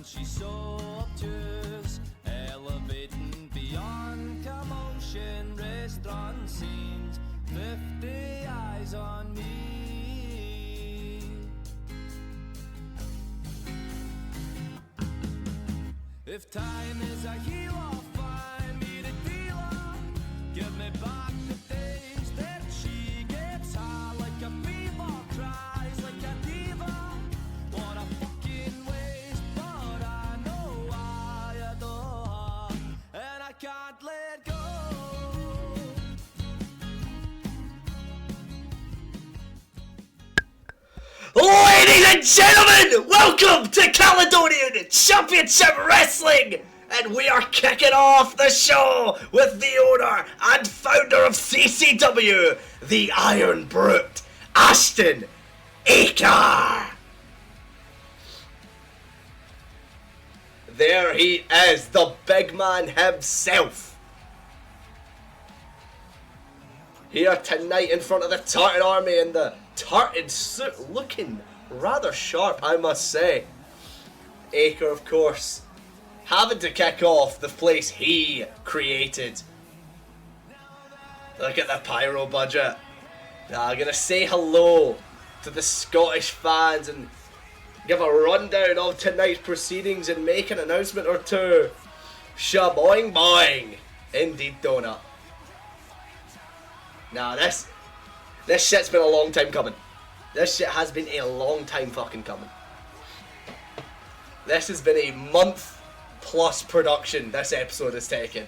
she's so obtuse, elevating beyond commotion. Restaurant scenes, 50 eyes on me. If time is a healer, find me the dealer. Give me back the days that she gets high like a fever, cries like a diva. What a fucking waste, but I know I adore her, and I can't let go. Ladies and gentlemen, welcome to Caledonian Championship Wrestling! And we are kicking off the show with the owner and founder of CCW, the Iron Brute, Ashton Aker! There he is, the big man himself. Here tonight in front of the Tartan Army in the tartan suit, looking rather sharp, I must say. Aker, of course, having to kick off the place he created. Look at the pyro budget. Now I'm gonna say hello to the Scottish fans and give a rundown of tonight's proceedings and make an announcement or two. Shaboing boing. Indeed, donut. Now this shit's been a long time coming. This shit has been a long time fucking coming. This has been a month plus production this episode has taken.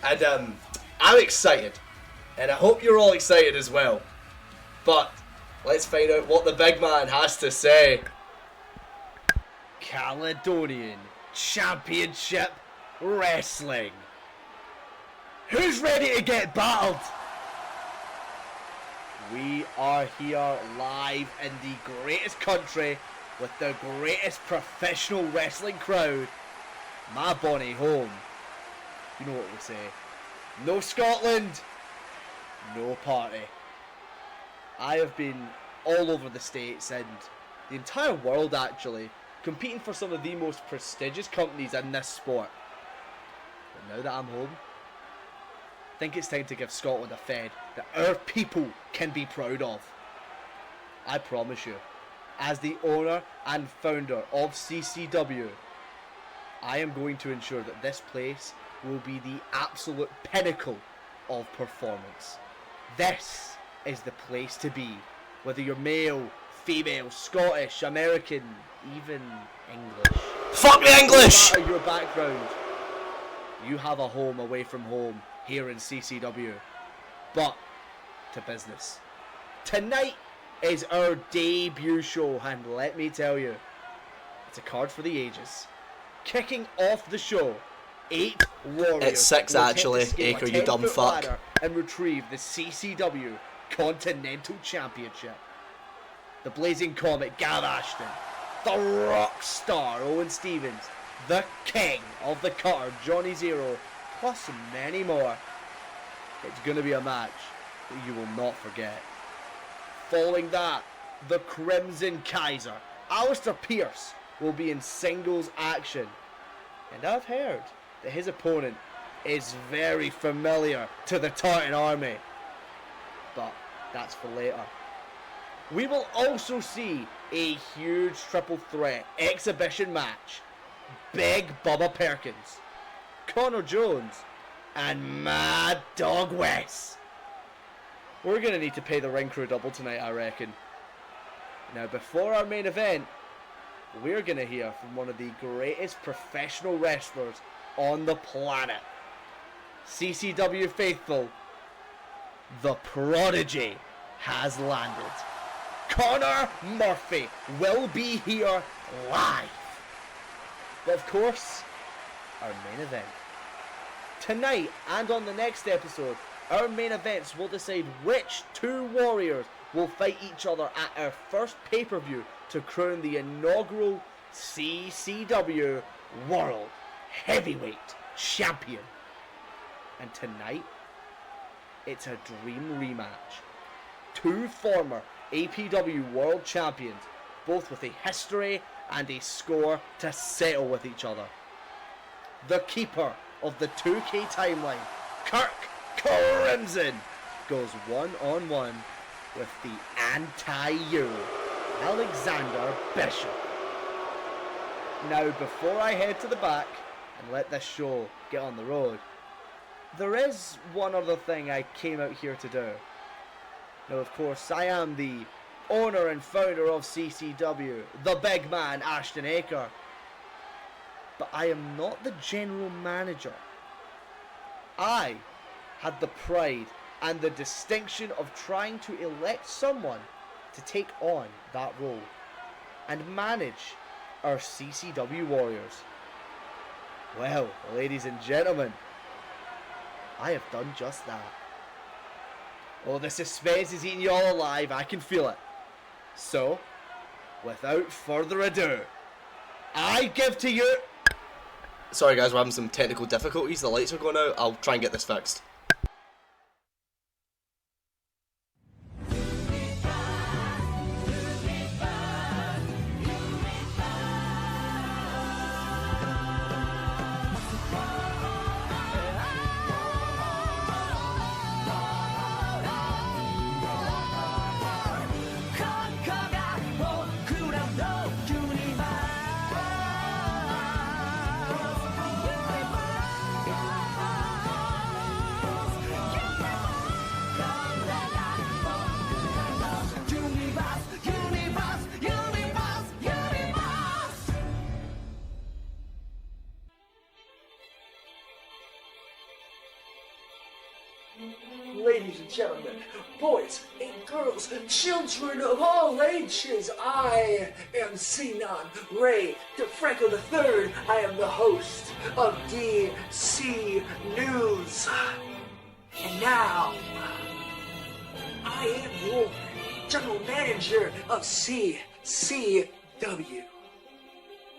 And I'm excited. And I hope you're all excited as well. But let's find out what the big man has to say. Caledonian Championship Wrestling. Who's ready to get battled? We are here live in the greatest country with the greatest professional wrestling crowd. My bonny home. You know what we say. No Scotland, no party. I have been all over the States and the entire world actually, competing for some of the most prestigious companies in this sport. But now that I'm home, I think it's time to give Scotland a fed that our people can be proud of. I promise you, as the owner and founder of CCW, I am going to ensure that this place will be the absolute pinnacle of performance. This is the place to be, whether you're male, female, Scottish, American, even English. Fuck the English! No matter your background, you have a home away from home here in CCW. But to business. Tonight is our debut show, and let me tell you, it's a card for the ages. Kicking off the show, 8 warriors. It's 6 actually, Aker, you dumb fuck. And retrieve the CCW Continental Championship. The Blazing Comet, Gav Ashton. The Rock Star, Owen Stevens. The King of the Cutter, Johnny Zero. Plus many more. It's going to be a match that you will not forget. Following that, the Crimson Kaiser, Alistair Pierce, will be in singles action. And I've heard that his opponent is very familiar to the Tartan Army. But that's for later. We will also see a huge triple threat exhibition match. Big Bubba Perkins, Connor Jones, and Mad Dog Wes. We're going to need to pay the ring crew double tonight, I reckon. Now, before our main event, we're going to hear from one of the greatest professional wrestlers on the planet. CCW faithful, the Prodigy has landed. Connor Murphy will be here live. But of course, our main event. Tonight and on the next episode, our main events will decide which 2 warriors will fight each other at our first pay-per-view to crown the inaugural CCW World Heavyweight Champion. And tonight, it's a dream rematch. 2 former APW World Champions, both with a history and a score to settle with each other. The keeper of the 2K timeline, Kirk Crimson, goes one-on-one with the anti-you, Alexander Bishop. Now, before I head to the back and let this show get on the road, there is one other thing I came out here to do. Now, of course, I am the owner and founder of CCW, the big man Ashton Aker. But I am not the general manager. I had the pride and the distinction of trying to elect someone to take on that role and manage our CCW Warriors. Well, ladies and gentlemen, I have done just that. Oh, the suspense is eating you all alive, I can feel it. So, without further ado, I give to you... Sorry guys, we're having some technical difficulties, the lights are going out, I'll try and get this fixed. Ladies and gentlemen, boys and girls, children of all ages, I am Xenon Ray DeFranco III. I am the host of DC News. And now, I am your general manager of CCW.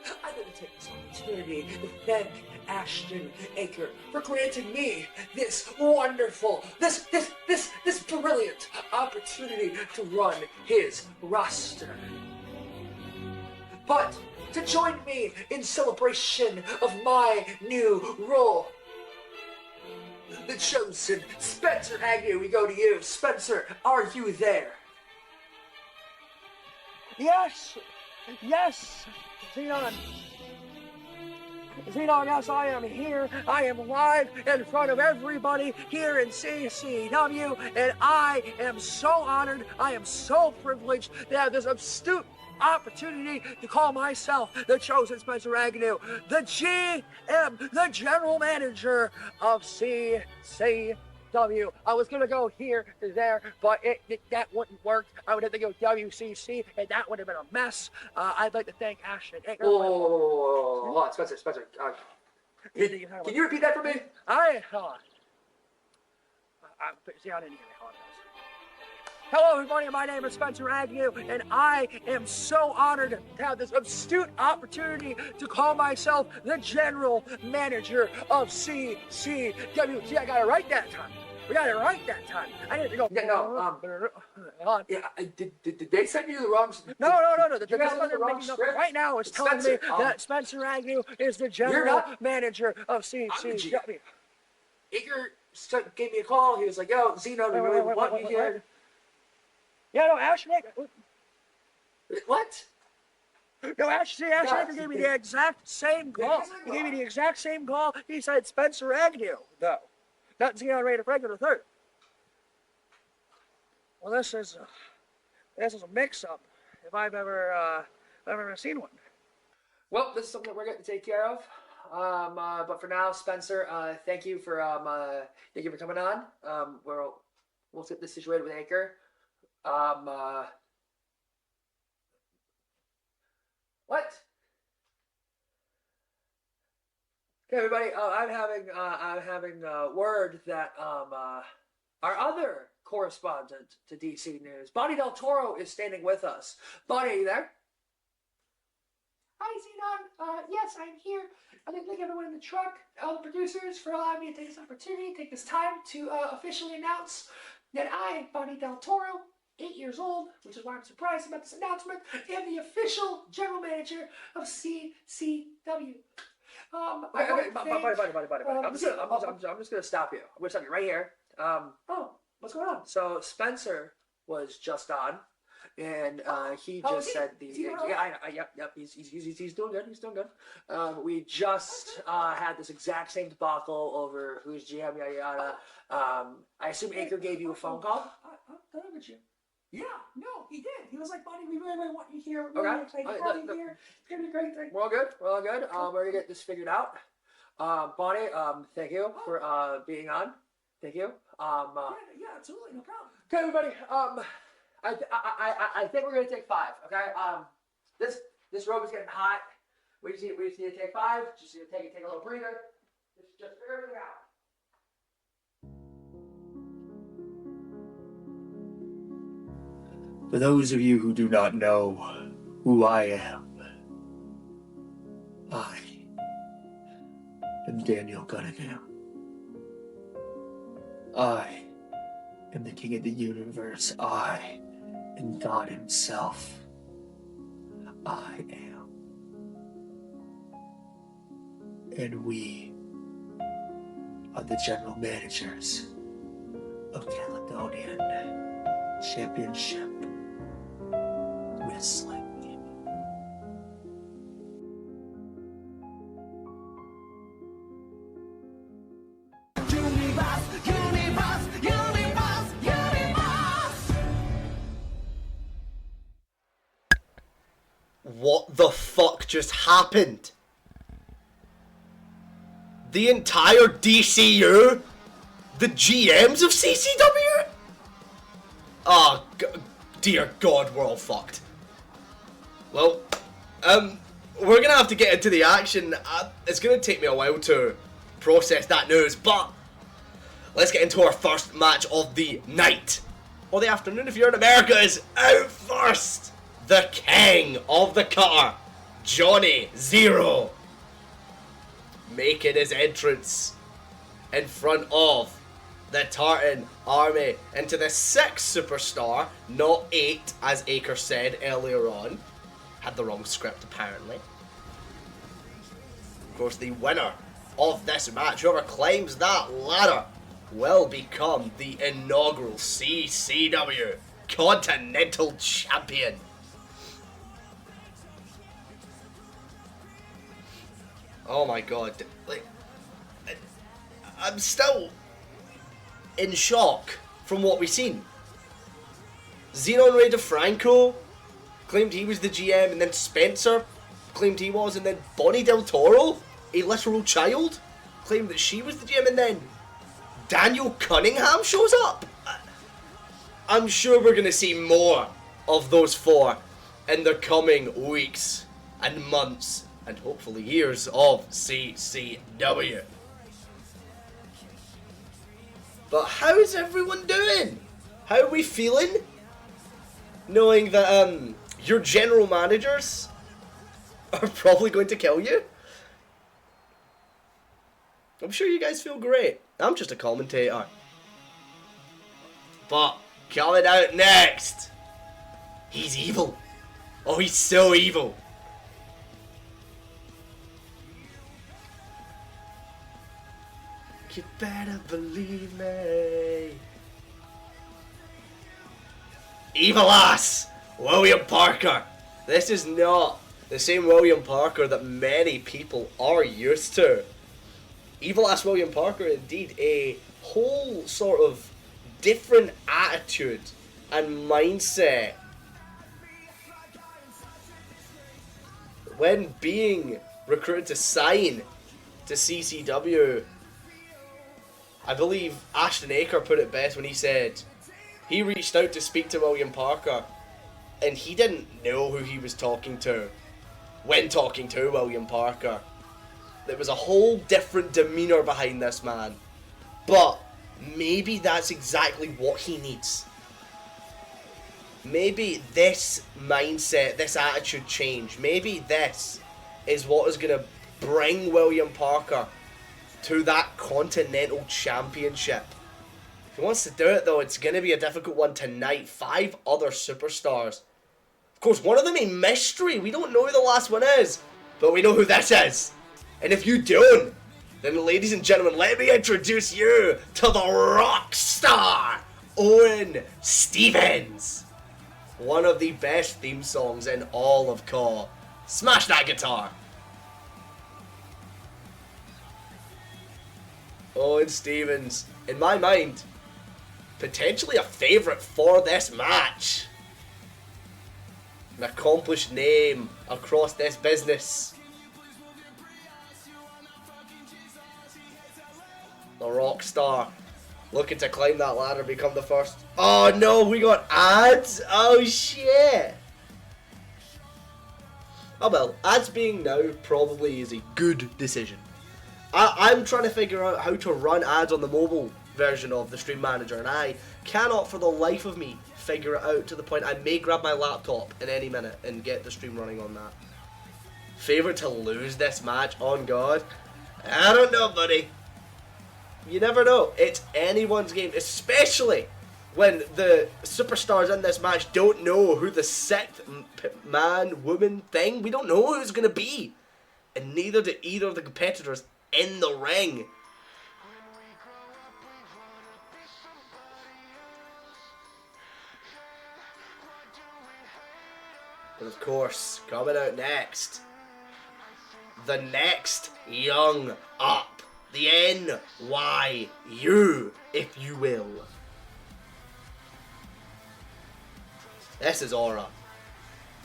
I'd like to take this opportunity to thank Ashton Aker for granting me this wonderful, this brilliant opportunity to run his roster. But to join me in celebration of my new role, the chosen Spencer Agnew, we go to you. Spencer, are you there? Yes, Xenon, yes, I am here. I am live in front of everybody here in CCW, and I am so honored, I am so privileged to have this astute opportunity to call myself the chosen Spencer Agnew, the GM, the general manager of CCW. I was gonna go here to there, but that wouldn't work. I would have to go WCC, and that would have been a mess. I'd like to thank Ashton. Hold on, Spencer. Can you repeat that for me? Hold on. See, I didn't hear it. Hello, everybody. My name is Spencer Agnew, and I am so honored to have this astute opportunity to call myself the general manager of CCW. See, I got it right that time. We got it right that time. I didn't go. Yeah, no. Yeah, did they send you the wrong? No. You guys have the wrong script? Right now, it's telling me that Spencer Agnew is the general manager of CCW. Aker gave me a call. He was like, "Yo, Xeno, we really want you here." Yeah, no, Ashton. What? No, Ashton Aker gave me the exact same call. He gave me the exact same call. He said Spencer Agnew, though. Not Xenon Ray DeFranco III. Well, this is a mix-up, if I've ever seen one. Well, this is something that we're going to take care of. But for now, Spencer, thank you for coming on. We'll get this situated with Aker. What? Okay, everybody. I'm having word that our other correspondent to DC News, Bonnie Del Toro, is standing with us. Bonnie, are you there? Hi, Xenon. Yes, I'm here. I'd like to thank everyone in the truck, all the producers, for allowing me to take this opportunity, take this time to officially announce that I, Bonnie Del Toro, 8 years old, which is why I'm surprised about this announcement, and the official general manager of CCW. Okay, buddy. I'm just gonna stop you. I'm gonna stop you right here. Oh, what's going on? So Spencer was just on, and he Oh, just is he? said Is he doing yeah, yep. He's doing good. He's doing good. We just had this exact same debacle over who's GM, yada yada. I assume Aker gave you a phone call. Did I get you? Yeah, no, he did. He was like, buddy, we really want you here. Okay. Really excited to have you here. It's gonna be a great thing. We're all good. We're gonna get this figured out. Bonnie, thank you for being on. Thank you. Yeah, absolutely, no problem. Okay, everybody. I think we're gonna take 5. Okay. This rope is getting hot. We just need to take 5. Just need to take a little breather. Just figure everything out. For those of you who do not know who I am Daniel Cunningham. I am the king of the universe. I am God himself. I am. And we are the general managers of Caledonian Championship Wrestling. What the fuck just happened? The entire DCU? The GMs of CCW? Oh, dear God, we're all fucked. Well, we're gonna have to get into the action. It's gonna take me a while to process that news, but let's get into our first match of the night. Or the afternoon if you're in America is out first. The king of the cutter, Johnny Zero, making his entrance in front of the Tartan Army into the 6th superstar, not 8 as Aker said earlier on. Had the wrong script apparently. Of course, the winner of this match, whoever climbs that ladder, will become the inaugural CCW Continental Champion. Oh my god, like, I'm still in shock from what we've seen. Xenon Ray DeFranco claimed he was the GM, and then Spencer claimed he was, and then Bonnie Del Toro, a literal child, claimed that she was the GM, and then Daniel Cunningham shows up. I'm sure we're going to see more of those 4 in the coming weeks and months and hopefully years of CCW. But how's everyone doing? How are we feeling? Knowing that your general managers are probably going to kill you? I'm sure you guys feel great. I'm just a commentator. But coming out next, he's evil. Oh, he's so evil. You better believe me. Evil ass William Parker. This is not the same William Parker that many people are used to. Evil ass William Parker, indeed, a whole sort of different attitude and mindset when being recruited to sign to CCW. I believe Ashton Aker put it best when he said he reached out to speak to William Parker and he didn't know who he was talking to when talking to William Parker. There was a whole different demeanour behind this man. But maybe that's exactly what he needs. Maybe this mindset, this attitude change, maybe this is what is going to bring William Parker to that Continental Championship. If he wants to do it, though, it's going to be a difficult one tonight. 5 other superstars. Of course, one of them a mystery. We don't know who the last one is, but we know who this is. And if you don't, then ladies and gentlemen, let me introduce you to the rock star, Owen Stevens. One of the best theme songs in all of CAW. Smash that guitar. Owen Stevens, in my mind, potentially a favourite for this match. An accomplished name across this business. The rock star looking to climb that ladder, become the first. Oh no, we got ads? Oh shit. Oh well, ads being now probably is a good decision. I'm trying to figure out how to run ads on the mobile version of the Stream Manager, and I cannot for the life of me figure it out, to the point I may grab my laptop in any minute and get the stream running on that. Favourite to lose this match? On God. I don't know, buddy. You never know. It's anyone's game, especially when the superstars in this match don't know who the 6th man, woman thing, we don't know who it's going to be. And neither do either of the competitors in the ring. But of course, coming out next, the next young up, the NYU, if you will. This is aura.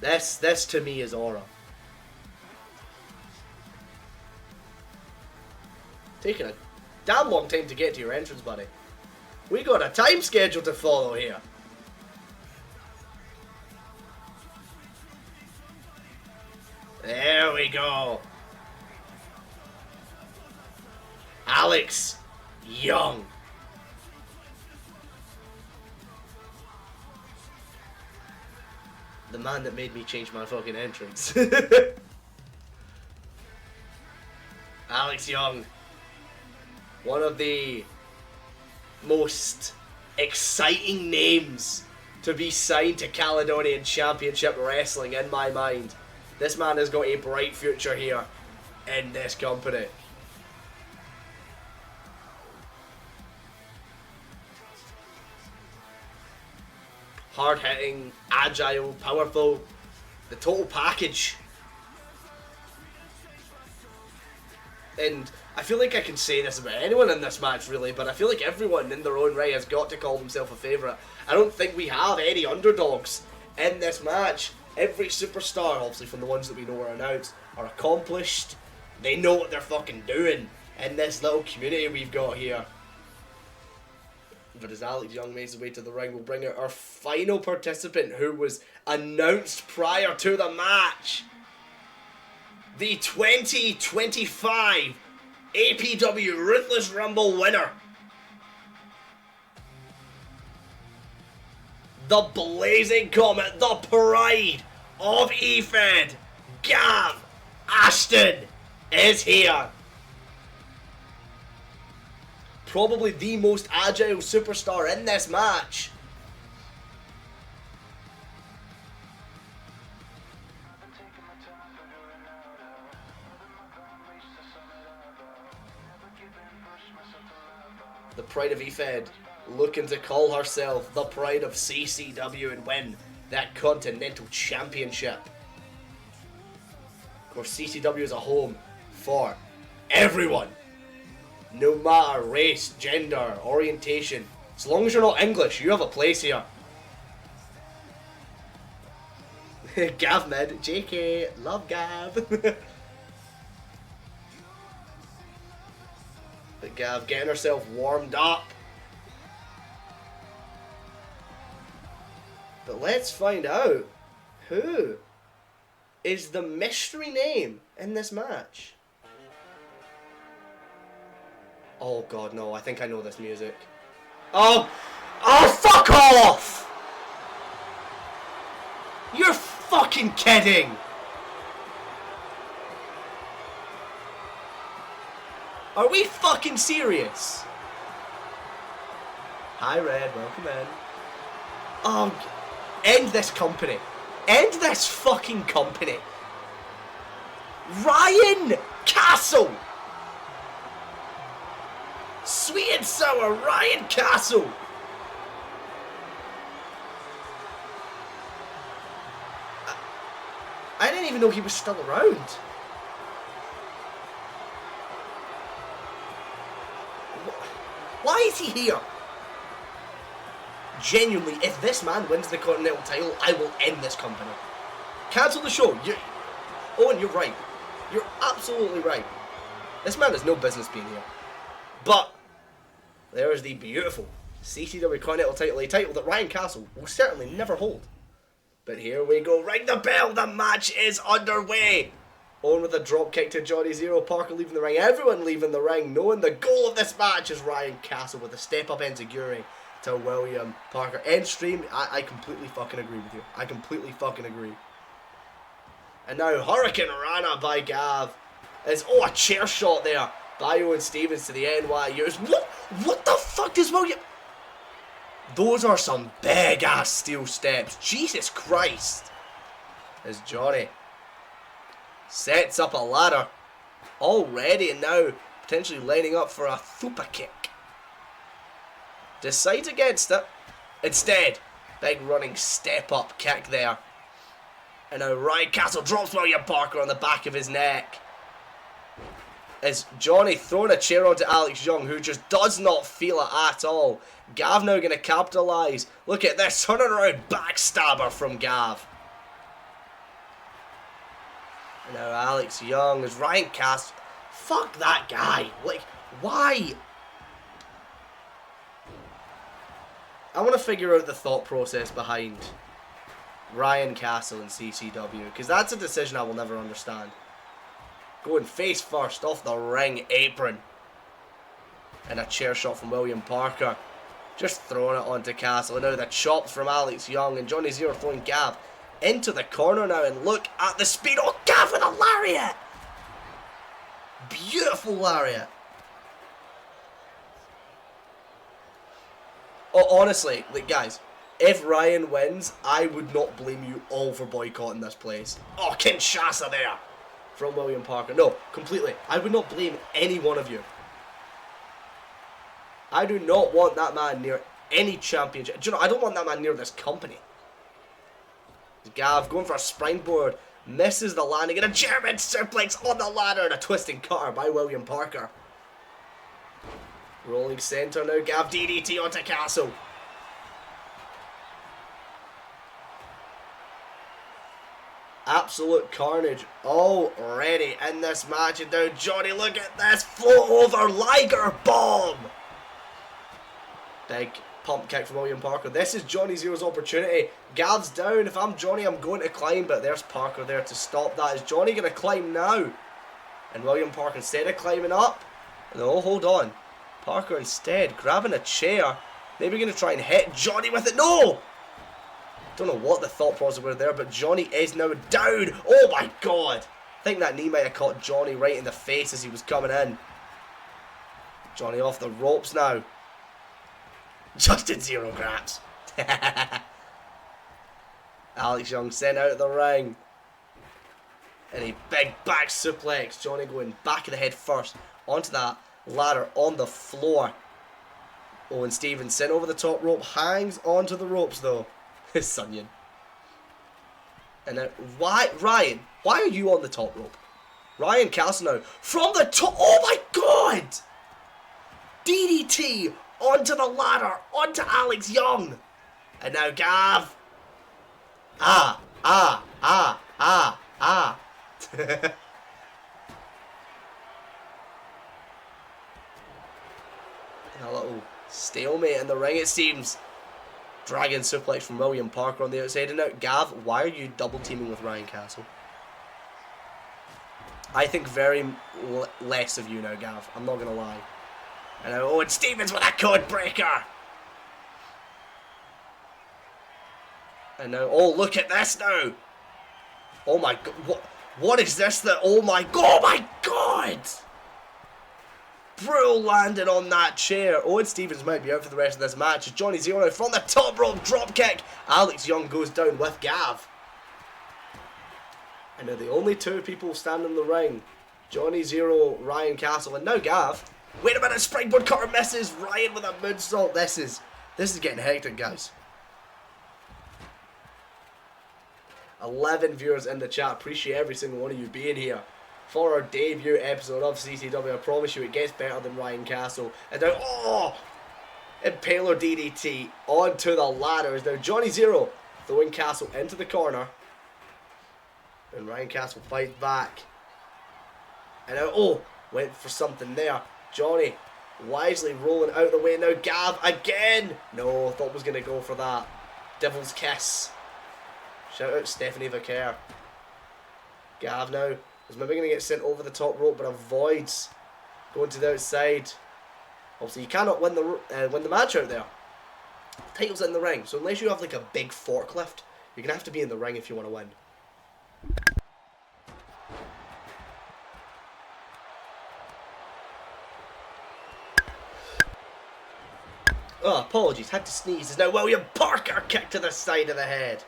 This to me is aura. Taking a damn long time to get to your entrance, buddy. We got a time schedule to follow here. There we go. Alex Young. The man that made me change my fucking entrance. Alex Young. One of the most exciting names to be signed to Caledonian Championship Wrestling in my mind. This man has got a bright future here in this company. Hard-hitting, agile, powerful, the total package. And I feel like I can say this about anyone in this match, really, but I feel like everyone in their own right has got to call themselves a favourite. I don't think we have any underdogs in this match. Every superstar, obviously from the ones that we know are announced, are accomplished. They know what they're fucking doing in this little community we've got here. But as Alex Young makes his way to the ring, we'll bring out our final participant, who was announced prior to the match. The 2025 APW Ruthless Rumble winner. The Blazing Comet, the pride of EFED, Gav Ashton, is here. Probably the most agile superstar in this match. The pride of EFED looking to call herself the pride of CCW and win that Continental Championship. Of course, CCW is a home for everyone. No matter race, gender, orientation. As long as you're not English, you have a place here. Gav mid. JK. Love Gav. But Gav getting herself warmed up. But let's find out who is the mystery name in this match. Oh god, no, I think I know this music. Oh fuck off! You're fucking kidding! Are we fucking serious? Hi, Red. Welcome in. End this company. End this fucking company. Ryan Castle. Sweet and sour Ryan Castle. I didn't even know he was still around. Why is he here? Genuinely, if this man wins the Continental title, I will end this company. Cancel the show. Owen, you're right. You're absolutely right. This man has no business being here. But there is the beautiful CCW Continental title, a title that Ryan Castle will certainly never hold. But here we go. Ring the bell. The match is underway. Owen with a drop kick to Johnny Zero. Parker leaving the ring. Everyone leaving the ring. Knowing the goal of this match is Ryan Castle with a step up enziguri to William Parker. End stream. I completely fucking agree with you. I completely fucking agree. And now Hurricane Rana by Gav. Is a chair shot there by Owen Stevens to the NYUs. What the fuck does William... Those are some big ass steel steps. Jesus Christ. As Johnny sets up a ladder already and now potentially lining up for a Thupa kick. Decides against it. Instead, big running step up kick there. And now Ryan Castle drops William Parker on the back of his neck. As Johnny throwing a chair onto Alex Young, who just does not feel it at all. Gav now going to capitalise. Look at this turning around backstabber from Gav. And now Alex Young as Ryan Castle. Fuck that guy. Like, why? I want to figure out the thought process behind Ryan Castle and CCW, because that's a decision I will never understand. Going face first off the ring apron. And a chair shot from William Parker. Just throwing it onto Castle. And now the chops from Alex Young. And Johnny Zero throwing Gav into the corner now. And look at the speed. Oh, Gav with a lariat. Beautiful lariat. Oh, honestly, like, guys, if Ryan wins, I would not blame you all for boycotting this place. Oh, Kinshasa there from William Parker. No, completely. I would not blame any one of you. I do not want that man near any championship. Do you know, I don't want that man near this company. Gav going for a springboard. Misses the landing. And a German suplex on the ladder. And a twisting cutter by William Parker. Rolling center now. Gav DDT onto Castle. Absolute carnage already in this match. And now Johnny, look at this. Float over Liger bomb. Big pump kick from William Parker. This is Johnny Zero's opportunity. Gav's down. If I'm Johnny, I'm going to climb. But there's Parker there to stop that. Is Johnny going to climb now? And William Parker, instead of climbing up. No, hold on. Parker instead grabbing a chair. Maybe going to try and hit Johnny with it. No! Don't know what the thought process was there, but Johnny is now down. Oh my god. I think that knee might have caught Johnny right in the face as he was coming in. Johnny off the ropes now. Justin Zero grabs. Alex Young sent out of the ring. And a big back suplex. Johnny going back of the head first onto that ladder on the floor. Owen Stevens sent over the top rope. Hangs onto the ropes though. His Sunyan. And now, why, Ryan, why are you on the top rope? Ryan Castle now from the top. Oh my god! DDT onto the ladder, onto Alex Young. And now Gav. And a little stalemate in the ring, it seems. Dragon suplex from William Parker on the outside. And now, Gav, why are you double teaming with Ryan Castle? I think very less of you now, Gav. I'm not going to lie. And now Owen Stevens with a code breaker. And now, oh, look at this now. Oh my god. What is this that, oh my god. Brutal landing on that chair. Owen Stevens might be out for the rest of this match. Johnny Zero now from the top rope drop kick. Alex Young goes down with Gav. And now the only two people standing in the ring. Johnny Zero, Ryan Castle, and now Gav. Wait a minute, springboard cutter misses. Ryan with a moonsault. This is getting hectic, guys. 11 viewers in the chat. Appreciate every single one of you being here for our debut episode of CCW. I promise you it gets better than Ryan Castle. And now, oh! Impaler DDT onto the ladders. Now Johnny Zero throwing Castle into the corner. And Ryan Castle fights back. And now, oh! Went for something there. Johnny wisely rolling out the way. Now Gav again! No, thought was going to go for that. Devil's Kiss. Shout out Stephanie Vicaire. Gav now is maybe going to get sent over the top rope, but avoids going to the outside. Obviously, you cannot win the match out there. The title's in the ring, so unless you have like a big forklift, you're going to have to be in the ring if you want to win. Oh, apologies, had to sneeze. It's now William Parker kick to the side of the head.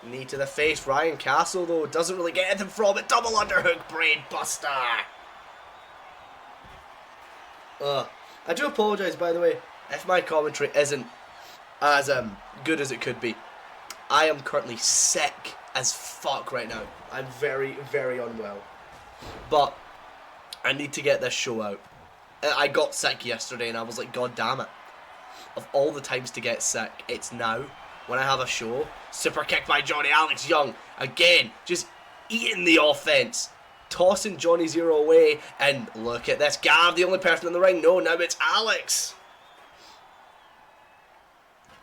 Knee to the face. Ryan Castle, though, doesn't really get anything from it. Double underhook brain buster. I do apologise, by the way, if my commentary isn't as good as it could be. I am currently sick as fuck right now. I'm very, very unwell. But I need to get this show out. I got sick yesterday and I was like, God damn it. Of all the times to get sick, it's now. When I have a show. Super kick by Johnny. Alex Young. Again, just eating the offense. Tossing Johnny Zero away. And look at this. Gav, the only person in the ring. No, now it's Alex.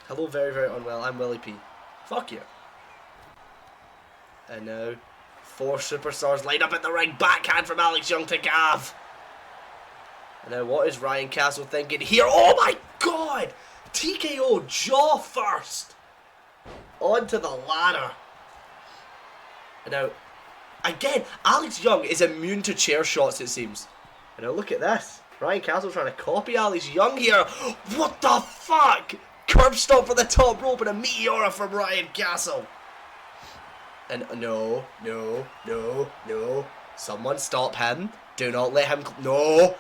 Hello, very, very unwell. I'm Willie P. Fuck you. And now, 4 superstars lined up in the ring. Backhand from Alex Young to Gav. And now, what is Ryan Castle thinking here? Oh my god! TKO jaw first. Onto the ladder. And now, again, Alex Young is immune to chair shots, it seems. And now look at this. Ryan Castle trying to copy Alex Young here. What the fuck? Curb stop for the top rope and a meteora from Ryan Castle. And no. Someone stop him. Do not let him. No.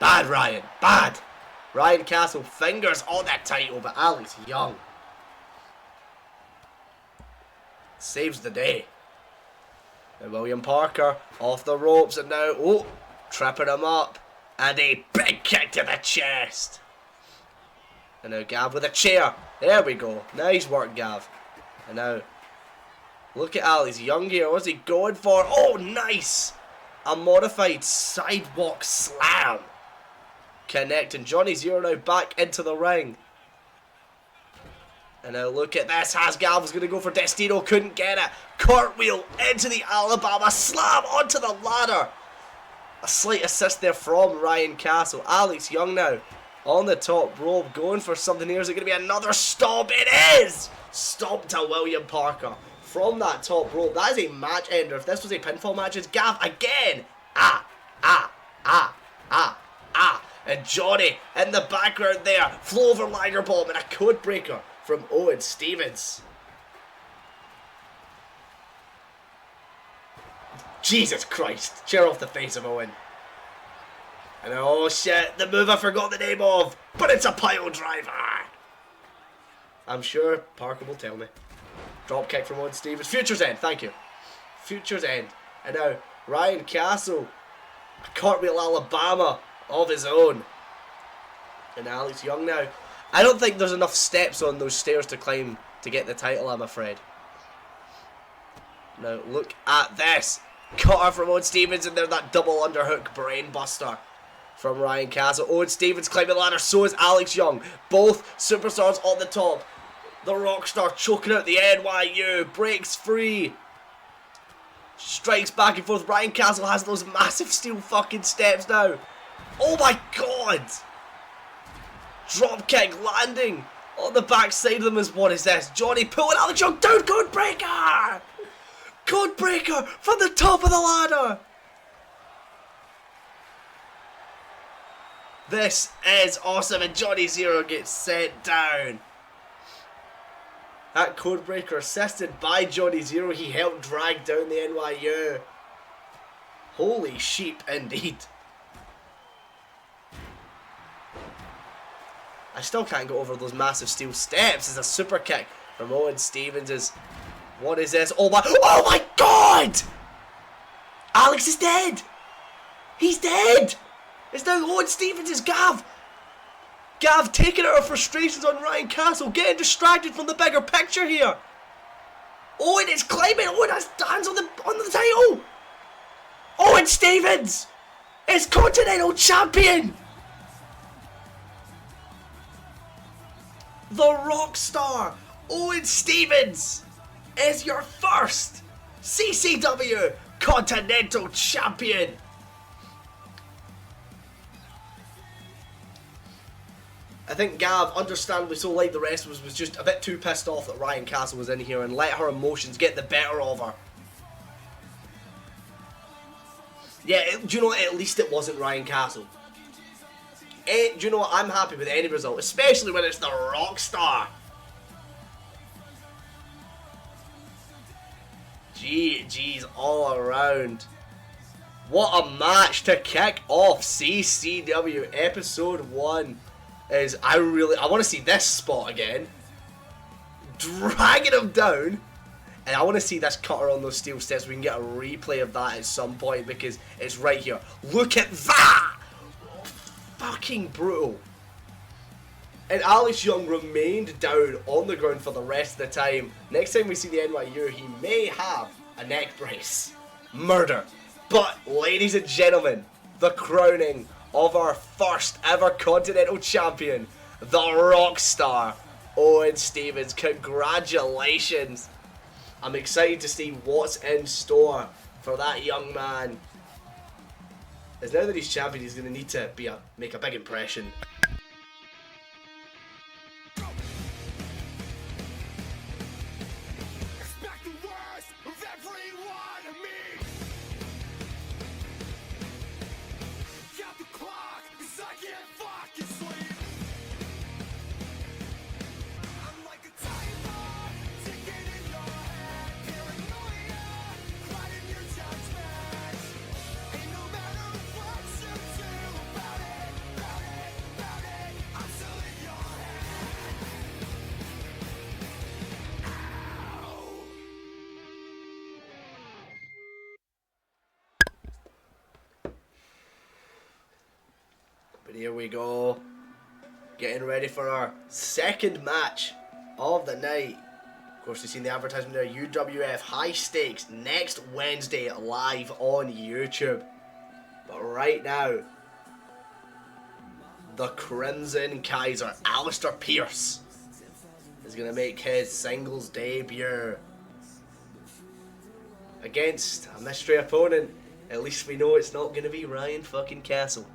Bad, Ryan. Bad. Ryan Castle fingers on that title, but Alex Young saves the day. And William Parker off the ropes and now, oh, tripping him up. And a big kick to the chest. And now Gav with a chair. There we go. Nice work, Gav. And now, look at Alex Young here. What's he going for? Oh, nice. A modified sidewalk slam. Connecting Johnny Zero now back into the ring. And now look at this. Gav was going to go for Destino. Couldn't get it. Cartwheel into the Alabama. Slam onto the ladder. A slight assist there from Ryan Castle. Alex Young now on the top rope. Going for something here. Is it going to be another stomp? It is! Stomp to William Parker. From that top rope. That is a match ender. If this was a pinfall match, it's Gav again. And Johnny in the background there. Flow over Liger Bomb and a code breaker from Owen Stevens. Jesus Christ. Chair off the face of Owen. And oh shit, the move I forgot the name of. But it's a pile driver. I'm sure Parker will tell me. Drop kick from Owen Stevens. Future's End, thank you. Future's End. And now Ryan Castle. A cartwheel Alabama of his own. And Alex Young now. I don't think there's enough steps on those stairs to climb to get the title, I'm afraid. Now look at this. Cutter from Owen Stevens and there's that double underhook brain buster from Ryan Castle. Owen Stevens climbing the ladder, so is Alex Young. Both superstars on the top. The Rockstar choking out the NYU. Breaks free. Strikes back and forth. Ryan Castle has those massive steel fucking steps now. Oh my god. Drop kick landing on the backside of them is what is this? Johnny pulling Alex Young down. Code breaker. Code breaker from the top of the ladder. This is awesome, and Johnny Zero gets sent down. That codebreaker assisted by Johnny Zero, he helped drag down the NYU. Holy sheep indeed. I still can't go over those massive steel steps. It's a super kick from Owen Stevens. What is this? Oh my god! Alex is dead! He's dead! It's now Owen Stevens' Gav! Gav taking out her frustrations on Ryan Castle, getting distracted from the bigger picture here. Owen is climbing. Owen has hands on the title. Owen Stevens is Continental Champion. The rock star Owen Stevens is your first CCW Continental Champion. I think Gav, understandably so like the rest of us, was just a bit too pissed off that Ryan Castle was in here and let her emotions get the better of her. Yeah, do you know what? At least it wasn't Ryan Castle. Do you know what? I'm happy with any result, especially when it's the Rockstar. Jeez, all around. What a match to kick off CCW Episode 1. I want to see this spot again. Dragging him down. And I want to see this cutter on those steel steps. We can get a replay of that at some point because it's right here. Look at that! Fucking brutal. And Alex Young remained down on the ground for the rest of the time. Next time we see the NYU, he may have a neck brace. Murder. But, ladies and gentlemen, the crowning of our first ever Continental Champion, the Rockstar, Owen Stevens. Congratulations. I'm excited to see what's in store for that young man. As now that he's champion, he's going to need to make a big impression. But here we go, getting ready for our second match of the night. Of course, you've seen the advertisement there, UWF High Stakes next Wednesday live on YouTube. But right now, the Crimson Kaiser, Alistair Pierce, is going to make his singles debut against a mystery opponent. At least we know it's not going to be Ryan fucking Castle.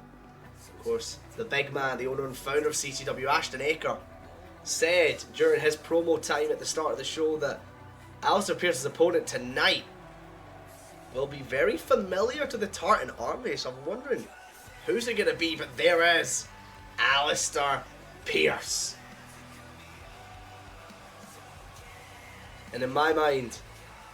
Of course, the big man, the owner and founder of CCW, Ashton Aker, said during his promo time at the start of the show that Alistair Pierce's opponent tonight will be very familiar to the Tartan Army. So I'm wondering who's it going to be, but there is Alistair Pierce. And in my mind,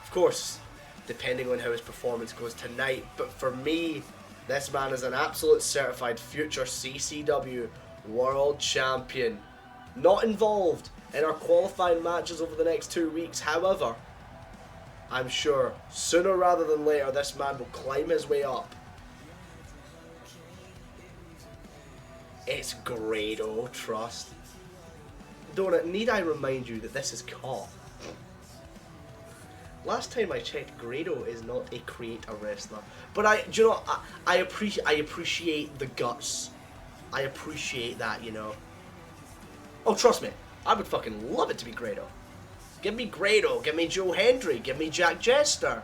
of course, depending on how his performance goes tonight, but for me, this man is an absolute certified future CCW World Champion. Not involved in our qualifying matches over the next 2 weeks. However, I'm sure sooner rather than later this man will climb his way up. It's Grado, trust. Need I remind you that this is COP? Last time I checked, Grado is not a creator wrestler. But do you know, I appreciate the guts. I appreciate that, you know. Oh, trust me, I would fucking love it to be Grado. Give me Grado, give me Joe Hendry, give me Jack Jester.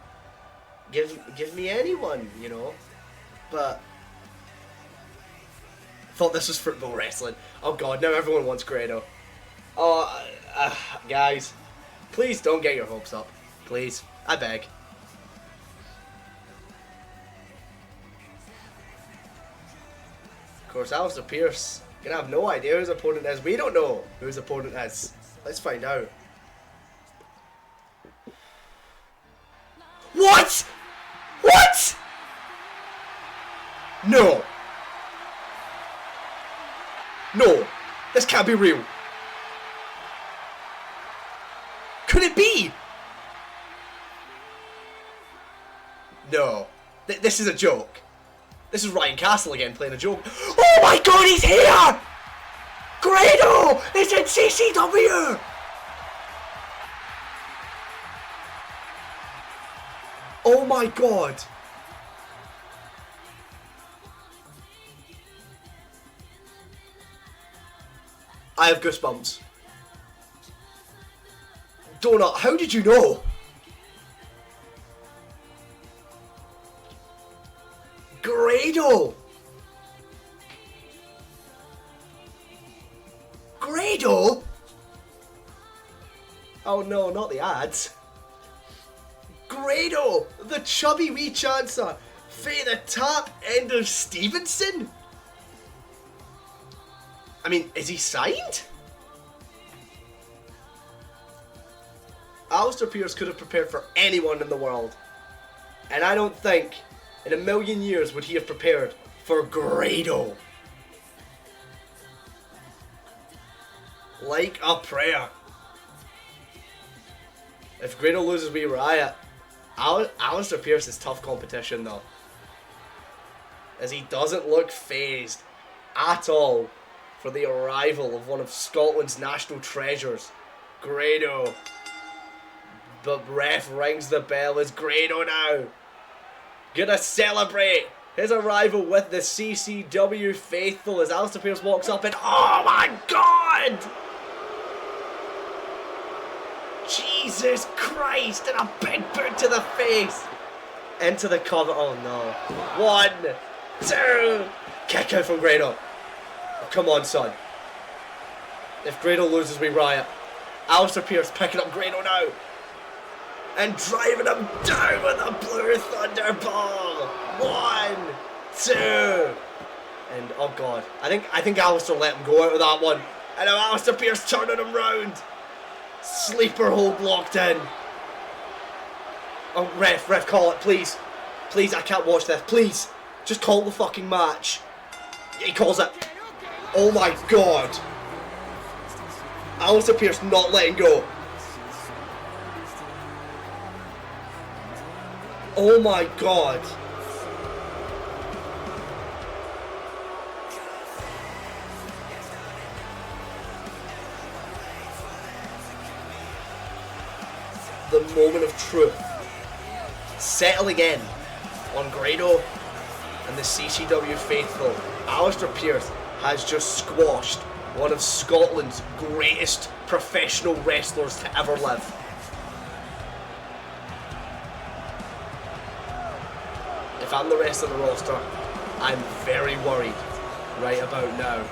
Give me anyone, you know. But thought this was football wrestling. Oh god, now everyone wants Grado. Oh, guys, please don't get your hopes up. Please, I beg. course, Alistair Pearce gonna have no idea who his opponent is. We don't know who his opponent is. Let's find out. What? What? No. No. This can't be real. Could it be? No. This is a joke. This is Ryan Castle again playing a joke. Oh my god, he's here! Grado is in CCW! Oh my god. I have goosebumps. Donut, how did you know? Grado! Grado? Oh no, not the ads. Grado! The chubby wee chancer! Faye the tap end of Stevenson? I mean, is he signed? Alistair Pearce could have prepared for anyone in the world. And I don't think in a million years would he have prepared for Grado. Like a prayer. If Grado loses, we riot. Alistair Pearce is tough competition though, as he doesn't look phased at all for the arrival of one of Scotland's national treasures, Grado. The ref rings the bell. It's Grado now gonna celebrate his arrival with the CCW faithful as Alistair Pearce walks up and oh my god! Jesus Christ, and a big boot to the face. Into the cover. Oh no. 1, 2. Kick out from Grado. Oh, come on, son. If Grado loses, we riot. Alistair Pearce picking up Grado now. And driving him down with a Blue Thunderball. 1, 2. And oh god. I think Alistair let him go out of that one. And now Alistair Pearce turning him round. Sleeper hold locked in. Oh, ref, call it, please. Please, I can't watch this. Please, just call the fucking match. Yeah, he calls it. Oh my god. Alistair Pearce not letting go. Oh my god. The moment of truth settling in on Grado and the CCW faithful. Alistair Pearce has just squashed one of Scotland's greatest professional wrestlers to ever live. If I'm the rest of the roster, I'm very worried right about now.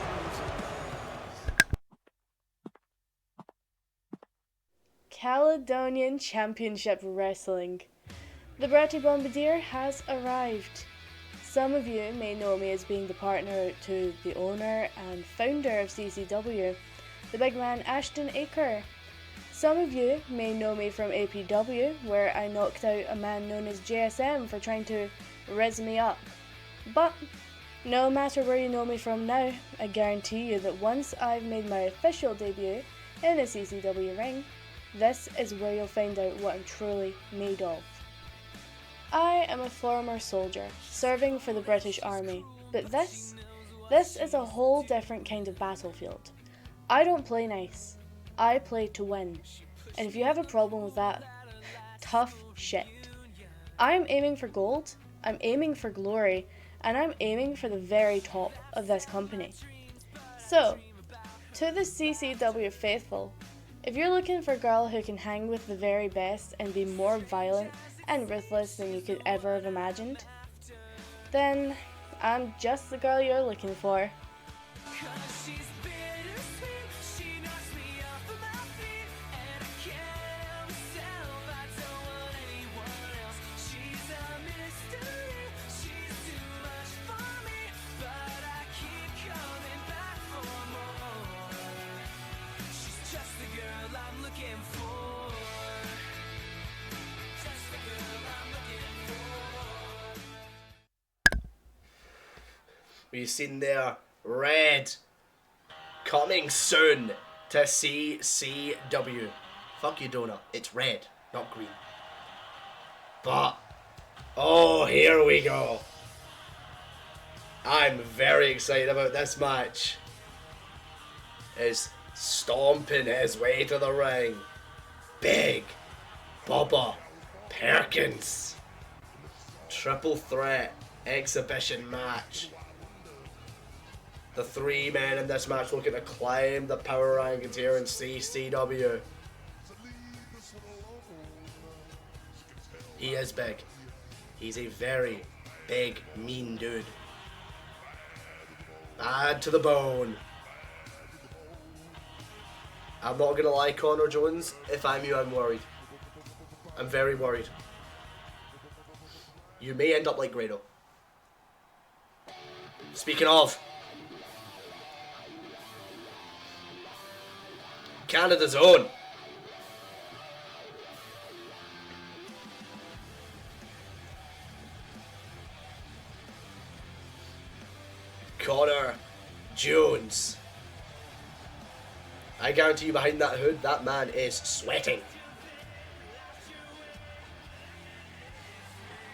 Caledonian Championship Wrestling. The Bratty Bombardier has arrived. Some of you may know me as being the partner to the owner and founder of CCW, the big man Ashton Aker. Some of you may know me from APW, where I knocked out a man known as JSM for trying to res me up. But no matter where you know me from now, I guarantee you that once I've made my official debut in a CCW ring, this is where you'll find out what I'm truly made of. I am a former soldier, serving for the British Army, but this is a whole different kind of battlefield. I don't play nice, I play to win, and if you have a problem with that, tough shit. I'm aiming for gold, I'm aiming for glory, and I'm aiming for the very top of this company. So, to the CCW faithful, if you're looking for a girl who can hang with the very best and be more violent and ruthless than you could ever have imagined, then I'm just the girl you're looking for. We've seen there red coming soon to CCW. Fuck you, Donut. It's red, not green. But, oh, here we go. I'm very excited about this match. Is stomping his way to the ring. Big Bubba Perkins. Triple threat exhibition match. The three men in this match looking to climb the power rankings here in CCW. He is big. He's a very big, mean dude. Bad to the bone. I'm not gonna lie, Connor Jones, if I'm you, I'm worried. I'm very worried. You may end up like Grado. Speaking of, Canada's own. Connor Jones. I guarantee you behind that hood, that man is sweating.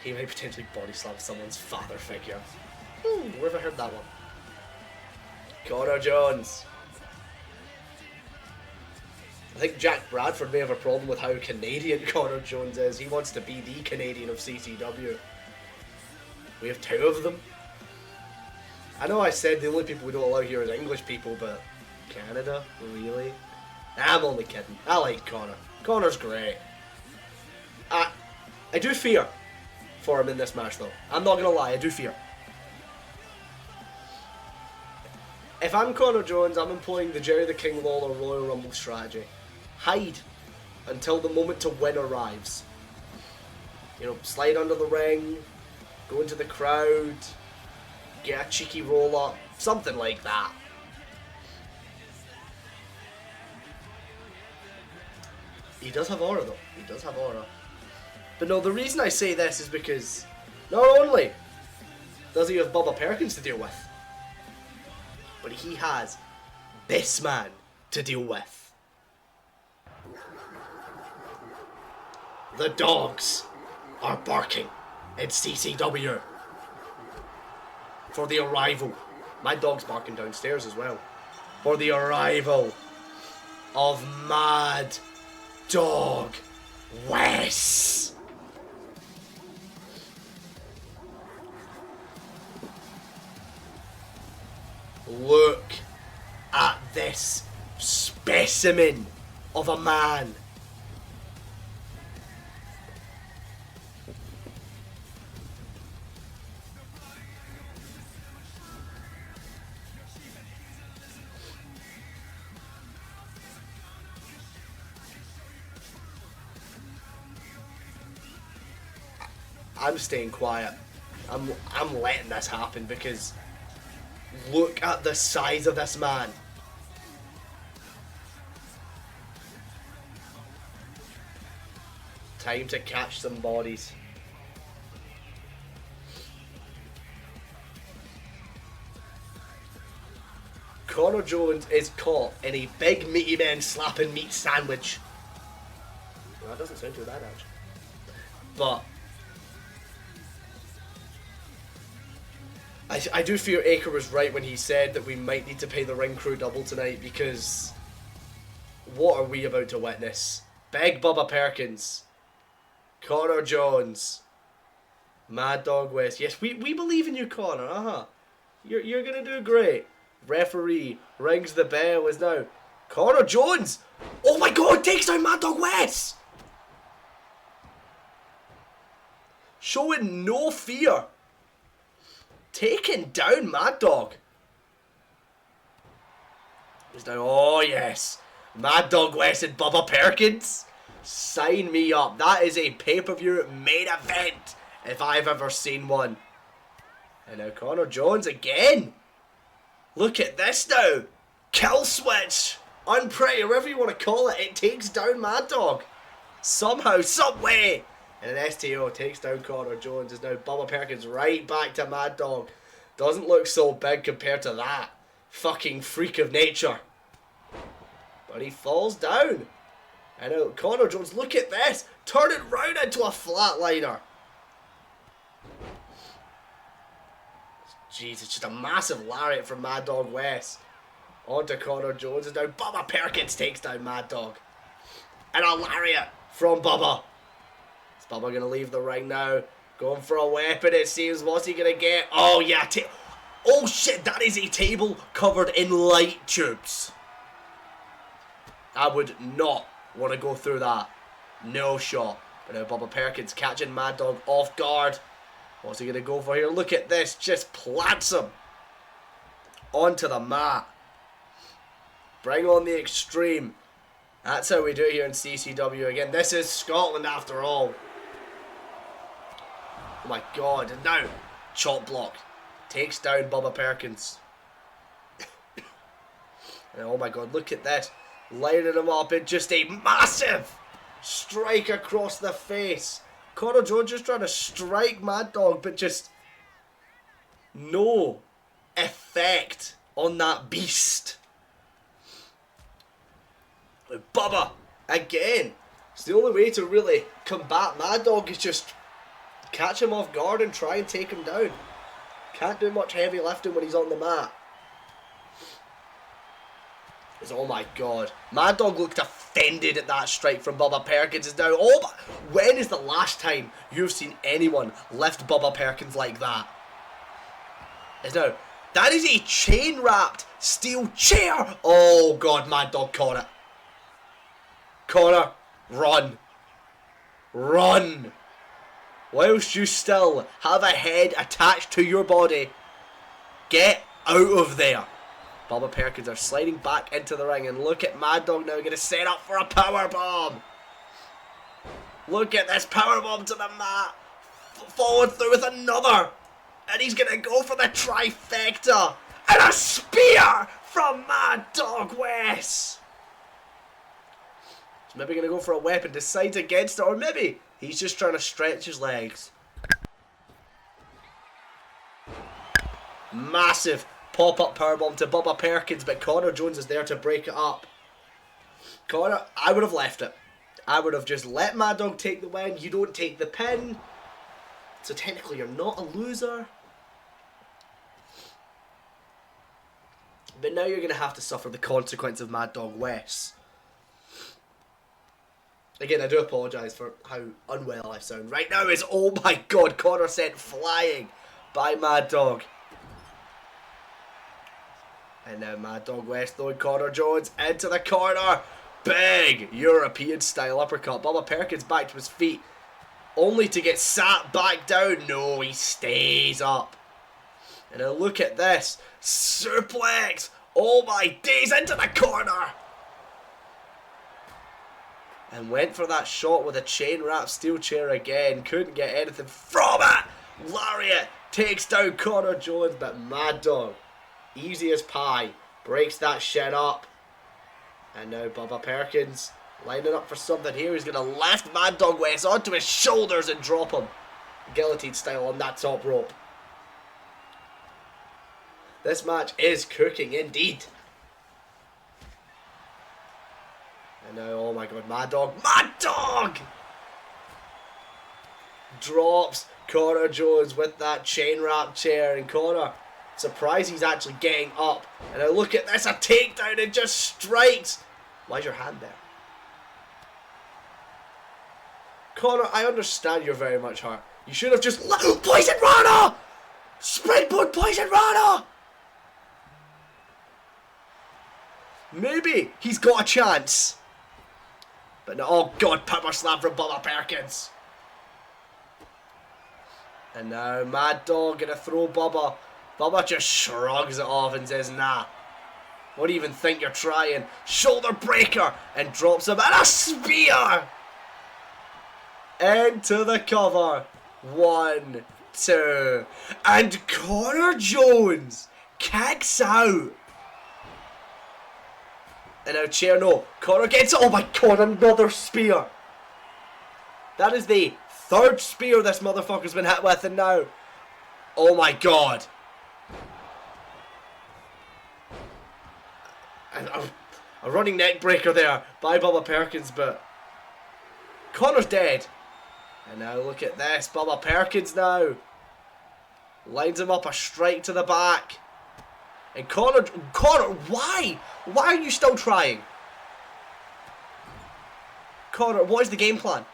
He might potentially body slam someone's father figure. Where have I heard that one? Connor Jones. I think Jack Bradford may have a problem with how Canadian Connor Jones is. He wants to be the Canadian of CCW. We have two of them. I know I said the only people we don't allow here is English people, but Canada? Really? I'm only kidding. I like Connor. Connor's great. I do fear for him in this match, though. I'm not going to lie, I do fear. If I'm Connor Jones, I'm employing the Jerry the King Lawler Royal Rumble strategy. Hide until the moment to win arrives. You know, slide under the ring, go into the crowd, get a cheeky roll up, something like that. He does have aura, though. He does have aura. But no, the reason I say this is because not only does he have Bubba Perkins to deal with, but he has this man to deal with. The dogs are barking in CCW for the arrival. My dog's barking downstairs as well. For the arrival of Mad Dog Wes. Look at this specimen of a man. I'm staying quiet. I'm letting this happen because look at the size of this man. Time to catch some bodies. Connor Jones is caught in a big meaty man slapping meat sandwich. Well, that doesn't sound too bad actually. But I do fear Aker was right when he said that we might need to pay the ring crew double tonight, because what are we about to witness? Big Bubba Perkins, Connor Jones, Mad Dog West. Yes, we believe in you, Connor. You're gonna do great. Referee rings the bell is now Connor Jones. Oh my God, takes down Mad Dog West. Showing no fear. Taking down Mad Dog. He's now, oh yes, Mad Dog West and Bubba Perkins. Sign me up. That is a pay-per-view main event if I've ever seen one. And now Connor Jones again. Look at this now. Kill switch. Unpretty, whatever you want to call it. It takes down Mad Dog. Somehow, some way. And an STO takes down Connor Jones. Is now Bubba Perkins right back to Mad Dog. Doesn't look so big compared to that fucking freak of nature. But he falls down. And now Connor Jones, look at this. Turn it round into a flatliner. Jeez, it's just a massive lariat from Mad Dog West. On to Connor Jones. And now Bubba Perkins takes down Mad Dog. And a lariat from Bubba. Is Bubba going to leave the ring now? Going for a weapon, it seems. What's he going to get? Oh, yeah. Oh, shit. That is a table covered in light tubes. I would not want to go through that. No shot. But now Bubba Perkins catching Mad Dog off guard. What's he going to go for here? Look at this. Just plants him onto the mat. Bring on the extreme. That's how we do it here in CCW. Again, this is Scotland after all. Oh my god. And now, chop block. Takes down Bubba Perkins. And oh my god, look at this. Lining him up in just a massive strike across the face. Connor Jones just trying to strike Mad Dog, but just no effect on that beast. Bubba, again, it's the only way to really combat Mad Dog is just catch him off guard and try and take him down. Can't do much heavy lifting when he's on the mat. Oh my god. Mad Dog looked offended at that strike from Bubba Perkins. Is now, when is the last time you've seen anyone lift Bubba Perkins like that? Is now, that is a chain wrapped steel chair. Oh god, Mad Dog caught it. Connor, run. Run. Whilst you still have a head attached to your body, get out of there. Bubba Perkins are sliding back into the ring, and look at Mad Dog now, going to set up for a power bomb. Look at this power bomb to the mat. Followed through with another, and he's going to go for the trifecta, and a spear from Mad Dog West. He's maybe going to go for a weapon, decides against it, or maybe he's just trying to stretch his legs. Massive pop-up powerbomb to Bubba Perkins, but Connor Jones is there to break it up. Connor, I would have left it. I would have just let Mad Dog take the win. You don't take the pin. So technically you're not a loser. But now you're going to have to suffer the consequence of Mad Dog West. Again, I do apologise for how unwell I sound right now. Is oh my god, Connor sent flying by Mad Dog. And now Mad Dog West throwing Connor Jones into the corner. Big European style uppercut. Bubba Perkins back to his feet, only to get sat back down. No, he stays up. And now look at this. Suplex. Oh my days, into the corner. And went for that shot with a chain wrap steel chair again. Couldn't get anything from it. Lariat takes down Connor Jones, but Mad Dog, easy as pie, breaks that shit up. And now Bubba Perkins lining up for something here. He's going to lift Mad Dog West onto his shoulders and drop him guillotine style on that top rope. This match is cooking indeed. And now, oh my god, Mad Dog. Mad Dog! Drops Connor Jones with that chain wrap chair. And Connor, surprised he's actually getting up. And now look at this, a takedown and just strikes. Why's your hand there? Connor, I understand you're very much hurt. You should have just Poison Rana! Springboard Poison Rana! Maybe he's got a chance. But no, oh god, power slam from Bubba Perkins. And now Mad Dog gonna throw Bubba. Bubba just shrugs it off and says, nah. What do you even think you're trying? Shoulder breaker and drops him, and a spear! Into the cover. 1, 2. And Connor Jones kicks out. And now chair, no. Connor gets it. Oh my god, another spear. That is the third spear this motherfucker's been hit with, and now, oh my god. a running neck breaker there by Bubba Perkins, but Connor's dead. And now look at this. Bubba Perkins now lines him up a strike to the back. And Connor, why? Why are you still trying? Connor, what is the game plan?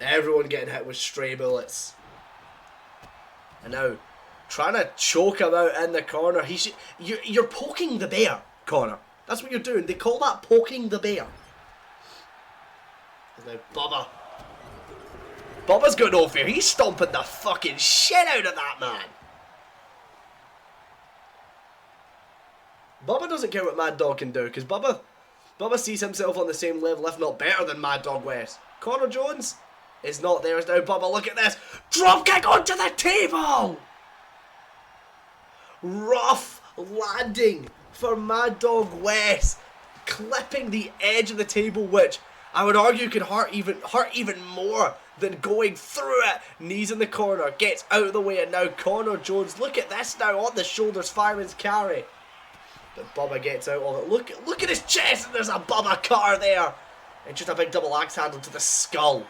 Everyone getting hit with stray bullets. And now, trying to choke him out in the corner. You're poking the bear, Connor. That's what you're doing. They call that poking the bear. And now Bubba. Bubba's got no fear. He's stomping the fucking shit out of that man. Bubba doesn't care what Mad Dog can do, because Bubba sees himself on the same level, if not better than Mad Dog West. Connor Jones is not there. Now Bubba, look at this. Drop kick onto the table. Rough landing for Mad Dog West, clipping the edge of the table, which I would argue could hurt even more than going through it. Knees in the corner, gets out of the way, and now Connor Jones, look at this now, on the shoulders, fireman's carry. But Bubba gets out of it. Look at his chest, and there's a Bubba cutter there. And just a big double axe handle to the skull.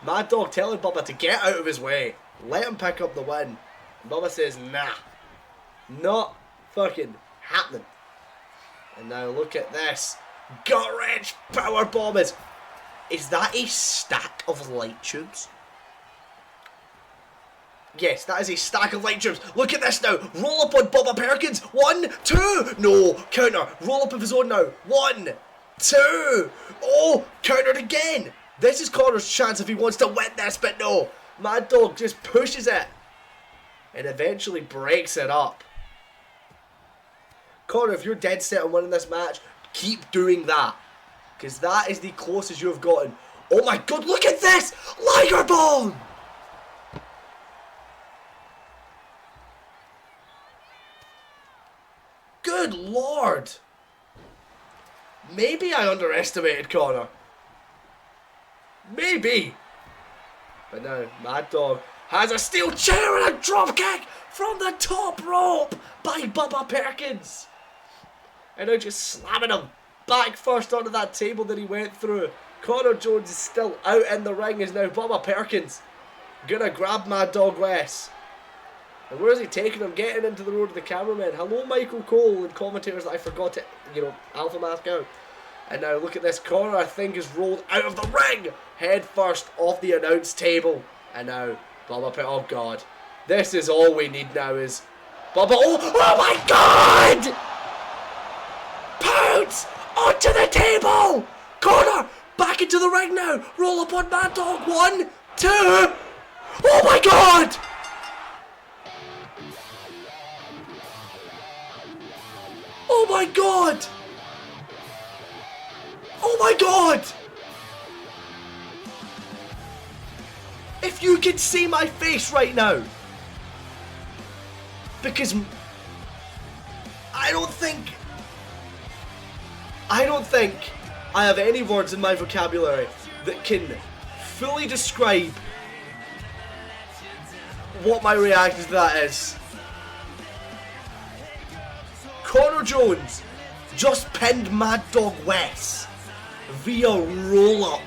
Mad Dog telling Bubba to get out of his way. Let him pick up the win. And Bubba says, nah. Not fucking happening. And now look at this. Gut-wrench power bomb. Is that a stack of light tubes? Yes, that is a stack of light tubes. Look at this now. Roll up on Bubba Perkins. 1, 2. No, counter. Roll up of his own now. 1, 2. Oh, countered again. This is Connor's chance if he wants to win this, but no. Mad Dog just pushes it and eventually breaks it up. Connor, if you're dead set on winning this match, keep doing that, because that is the closest you have gotten. Oh my god, look at this! Liger Bone! Good lord! Maybe I underestimated Connor. Maybe. But now, Mad Dog has a steel chair and a drop kick from the top rope by Bubba Perkins. And now just slamming him back first onto that table that he went through. Connor Jones is still out in the ring as now Bubba Perkins gonna grab Mad Dog West. And where is he taking him? Getting into the road of the cameraman. Hello, Michael Cole, and commentators that I forgot to, alpha mask out. And now look at this. Connor, I think, is rolled out of the ring, head first off the announce table. And now Bubba Perkins. Oh god, this is all we need now. Is Bubba? Oh my god! Pounce onto the table. Connor back into the ring now. Roll up on Mad Dog. 1, 2. Oh my god! Oh my god! Oh my god! If you could see my face right now, because I don't think I have any words in my vocabulary that can fully describe what my reaction to that is. Connor Jones just pinned Mad Dog West via roll-up.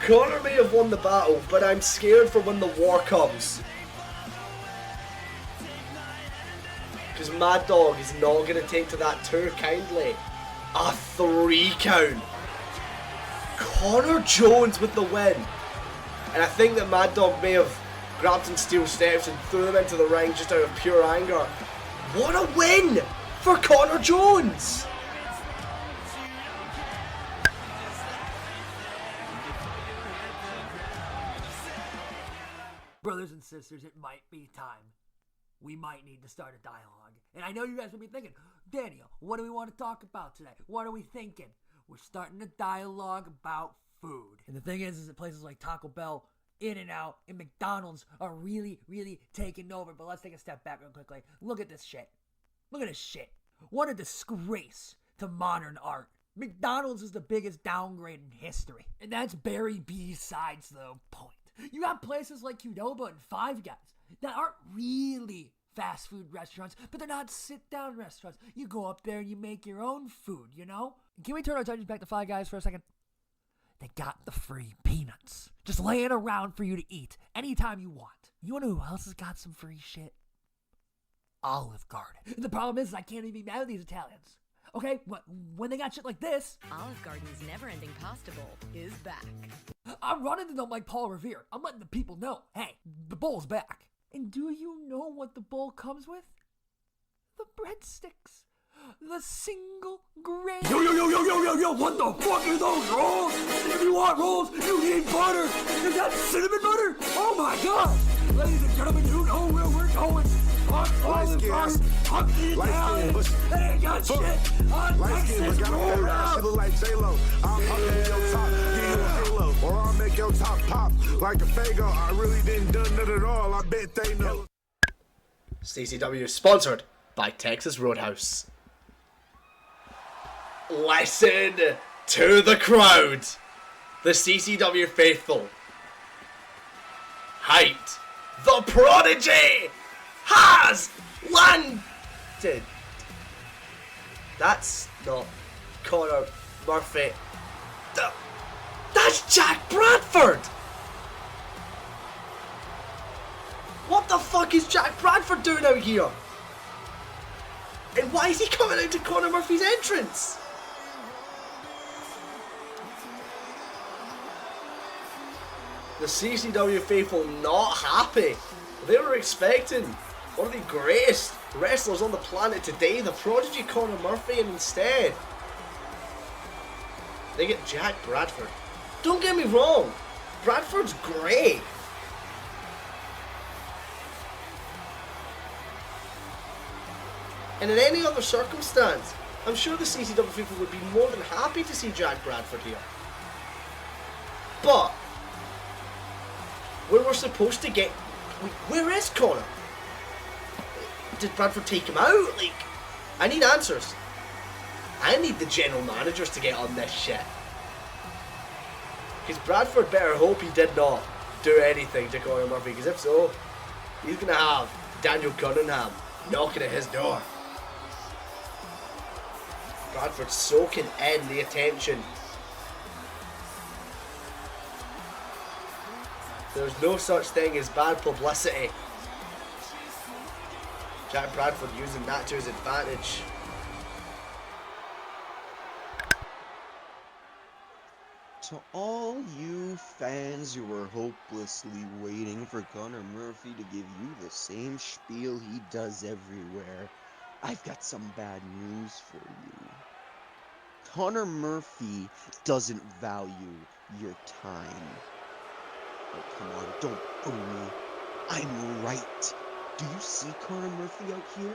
Connor may have won the battle, but I'm scared for when the war comes. Because Mad Dog is not going to take to that too kindly. A 3 count. Connor Jones with the win. And I think that Mad Dog may have grabbed some steel steps and threw them into the ring just out of pure anger. What a win for Connor Jones! Brothers and sisters, it might be time. We might need to start a dialogue. And I know you guys will be thinking, Daniel, what do we want to talk about today? What are we thinking? We're starting a dialogue about food. And the thing is that places like Taco Bell, In-N-Out, and McDonald's are really, really taking over. But let's take a step back real quickly. Look at this shit. Look at this shit. What a disgrace to modern art. McDonald's is the biggest downgrade in history. And that's very besides the point. You got places like Qdoba and Five Guys that aren't really fast food restaurants, but they're not sit-down restaurants. You go up there and you make your own food, you know? Can we turn our attention back to Five Guys for a second? They got the free peanuts just laying around for you to eat anytime you want. You wanna know who else has got some free shit? Olive Garden. The problem is I can't even be mad at these Italians. Okay, when they got shit like this, Olive Garden's never-ending pasta bowl is back. I'm running to them like Paul Revere. I'm letting the people know, hey, the bowl's back. And do you know what the bowl comes with? The breadsticks. The single grain. Yo, what the fuck are those rolls? If you want rolls, you need butter. Is that cinnamon butter? Oh my god. Ladies and gentlemen, you know where we're going. Light skin, but they ain't got shit on light skin, but got a fat ass. She look like J-Lo. I'll pop in your top, give you a halo, or I'll make your top pop like a Fago. I really didn't done that at all. I bet they know. CCW is sponsored by Texas Roadhouse. Listen to the crowd. The CCW faithful. Hyped. The Prodigy has landed. That's not Connor Murphy. That's Jack Bradford. What the fuck is Jack Bradford doing out here? And why is he coming out to Connor Murphy's entrance? The CCW faithful not happy. They were expecting one of the greatest wrestlers on the planet today, the Prodigy Connor Murphy, and instead they get Jack Bradford. Don't get me wrong, Bradford's great. And in any other circumstance, I'm sure the CCW people would be more than happy to see Jack Bradford here. But where we're supposed to get, where is Connor? Did Bradford take him out? Like, I need answers. I need the general managers to get on this shit. Because Bradford better hope he did not do anything to Connor Murphy, because if so, he's going to have Daniel Cunningham knocking at his door. Bradford soaking in the attention. There's no such thing as bad publicity. Jack Bradford using that to his advantage. To all you fans who are hopelessly waiting for Connor Murphy to give you the same spiel he does everywhere, I've got some bad news for you. Connor Murphy doesn't value your time. Oh, come on, don't fool me. I'm right. Do you see Connor Murphy out here?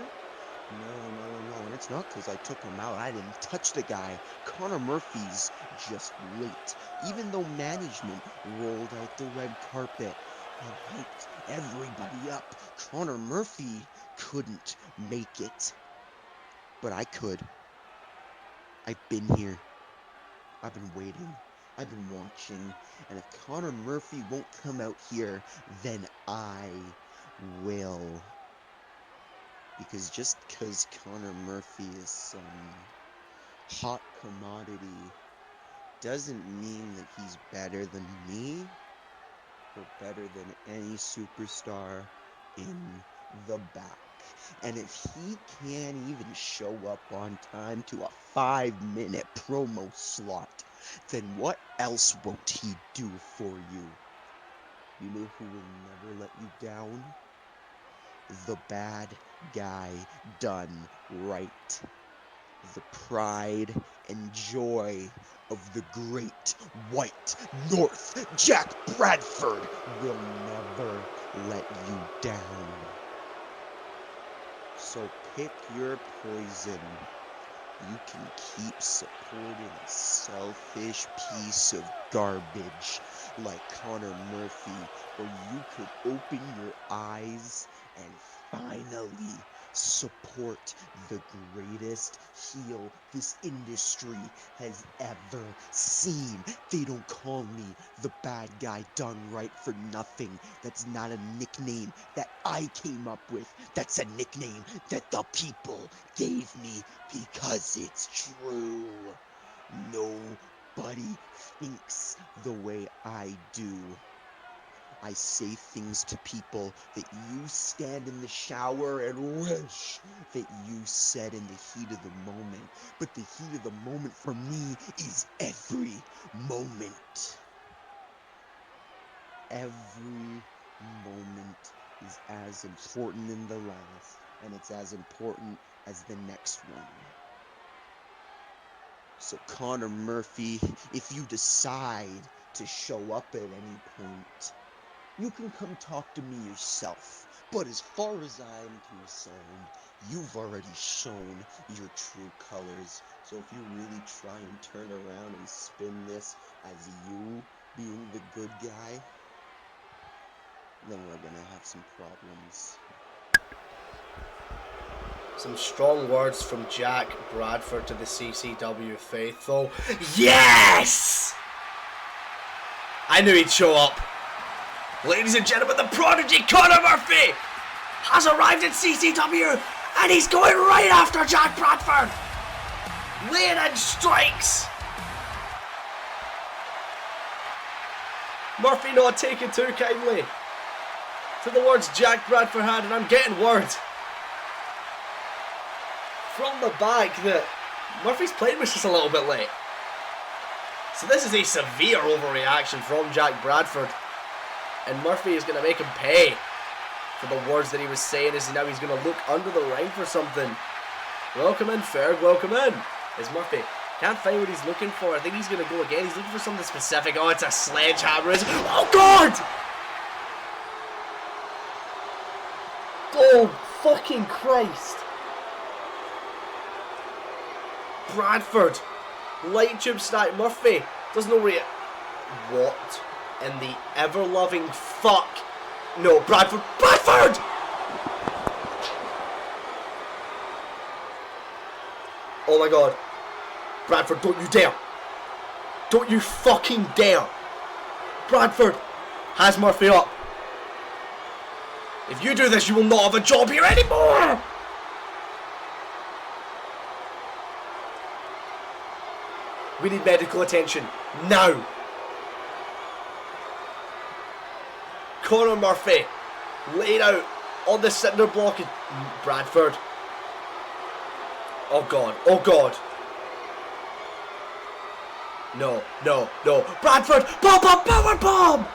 No, and it's not because I took him out. I didn't touch the guy. Connor Murphy's just late. Even though management rolled out the red carpet and hyped everybody up, Connor Murphy couldn't make it. But I could. I've been here. I've been waiting. I've been watching. And if Connor Murphy won't come out here, then I will. Because just because Connor Murphy is some hot commodity doesn't mean that he's better than me or better than any superstar in the back. And if he can't even show up on time to a 5-minute promo slot, then what else won't he do for you? You know who will never let you down? The bad guy done right. The pride and joy of the great white North, Jack Bradford, will never let you down. So pick your poison. You can keep supporting a selfish piece of garbage like Connor Murphy, or you could open your eyes and finally support the greatest heel this industry has ever seen. They don't call me the bad guy done right for nothing. That's not a nickname that I came up with. That's a nickname that the people gave me because it's true. Nobody thinks the way I do. I say things to people that you stand in the shower and wish that you said in the heat of the moment. But the heat of the moment for me is every moment. Every moment is as important in the last, and it's as important as the next one. So Connor Murphy, if you decide to show up at any point, you can come talk to me yourself. But as far as I'm concerned, you've already shown your true colors. So if you really try and turn around and spin this as you being the good guy, then we're gonna have some problems. Some strong words from Jack Bradford to the CCW faithful. Yes! I knew he'd show up. Ladies and gentlemen, the prodigy Connor Murphy has arrived at CCW and he's going right after Jack Bradford. Laying in strikes. Murphy not taking too kindly to the words Jack Bradford had, and I'm getting word from the back that Murphy's plane was just a little bit late. So this is a severe overreaction from Jack Bradford. And Murphy is going to make him pay for the words that he was saying, as now he's going to look under the ring for something. Welcome in, Ferg, welcome in. Is Murphy. Can't find what he's looking for. I think he's going to go again. He's looking for something specific. Oh, it's a sledgehammer. Oh, God! Oh, fucking Christ. Bradford. Light tube stack. Murphy doesn't know where he... What? In the ever-loving fuck. No, Bradford. Bradford! Oh my God. Bradford, don't you dare. Don't you fucking dare. Bradford has Murphy up. If you do this, you will not have a job here anymore. We need medical attention now. Connor Murphy laid out on the cinder block. Bradford. Oh God, oh God. No, no, no. Bradford, bomb, bomb, power bomb.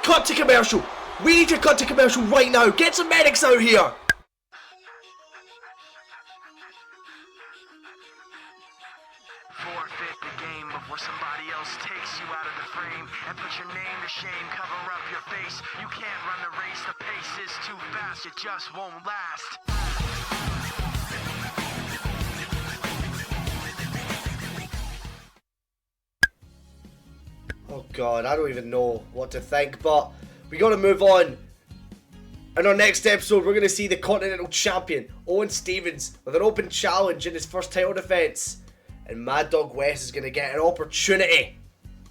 Cut to commercial. We need to cut to commercial right now. Get some medics out here. Forfeit the game before somebody else takes you out of the frame and put your name to shame, cover up your face. You can't run the race, the pace is too fast, it just won't last. Oh God, I don't even know what to think, but we got to move on. In our next episode, we're going to see the Continental Champion, Owen Stevens, with an open challenge in his first title defense. And Mad Dog West is going to get an opportunity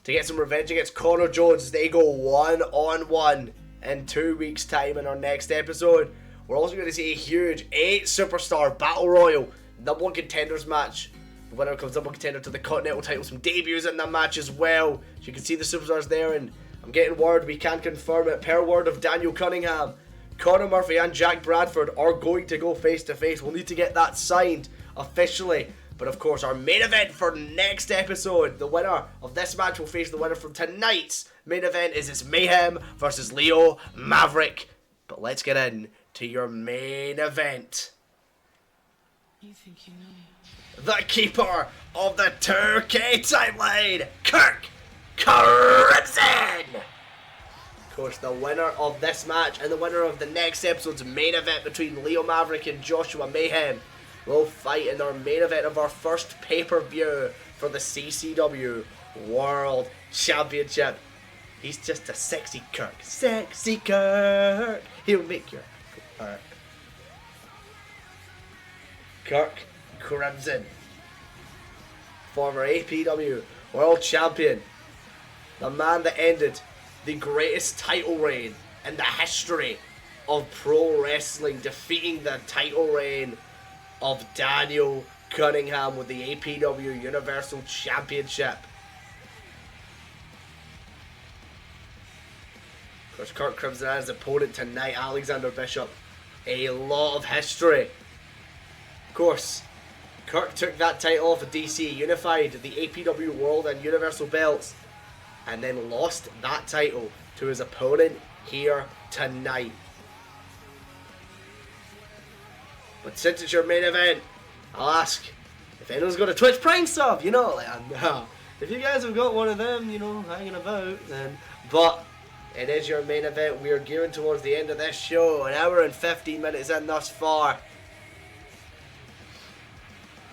to get some revenge against Connor Jones as they go one-on-one in 2 weeks' time in our next episode. We're also going to see a huge 8-superstar Battle Royal number 1 contenders match. The winner becomes number 1 contender to the Continental title. Some debuts in that match as well. So you can see the superstars there, and I'm getting word, we can't confirm it, per word of Daniel Cunningham, Connor Murphy and Jack Bradford are going to go face to face. We'll need to get that signed officially. But of course, our main event for next episode, the winner of this match will face the winner from tonight's main event. It's Mayhem versus Leo Maverick. But let's get in to your main event. You think you know me? The keeper of the 2K timeline, Kirk Crimson. Of course, the winner of this match and the winner of the next episode's main event between Leo Maverick and Joshua Mayhem will fight in our main event of our first pay-per-view for the CCW World Championship. He's just a sexy Kirk. Sexy Kirk. He'll make your Alright. Kirk Crimson, former APW World Champion, the man that ended the greatest title reign in the history of pro wrestling, defeating the title reign of Daniel Cunningham with the APW Universal Championship. Of course, Kirk Crimson has his opponent tonight, Alexander Bishop. A lot of history. Of course, Kirk took that title off of DC, unified the APW World and Universal belts, and then lost that title to his opponent here tonight. But since it's your main event, I'll ask if anyone's got a Twitch Prime sub, you know, like, if you guys have got one of them, you know, hanging about, then, but it is your main event. We are gearing towards the end of this show, an hour and 15 minutes in thus far.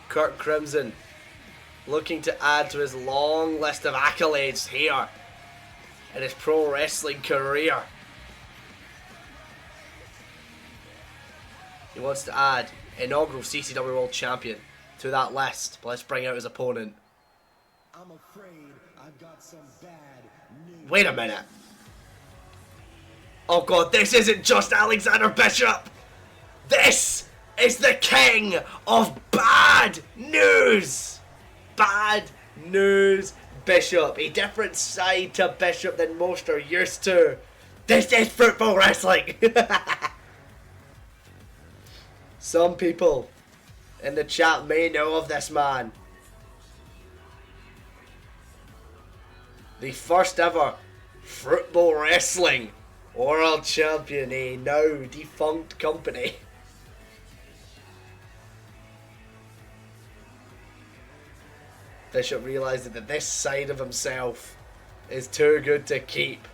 Kirk Crimson looking to add to his long list of accolades here in his pro wrestling career. He wants to add inaugural CCW World Champion to that list. But let's bring out his opponent. I'm afraid I've got some bad news. Wait a minute. Oh god, this isn't just Alexander Bishop. This is the king of bad news. Bad news Bishop. A different side to Bishop than most are used to. This is football wrestling. Some people in the chat may know of this man. The first ever football wrestling world champion, a now defunct company. Bishop realised that this side of himself is too good to keep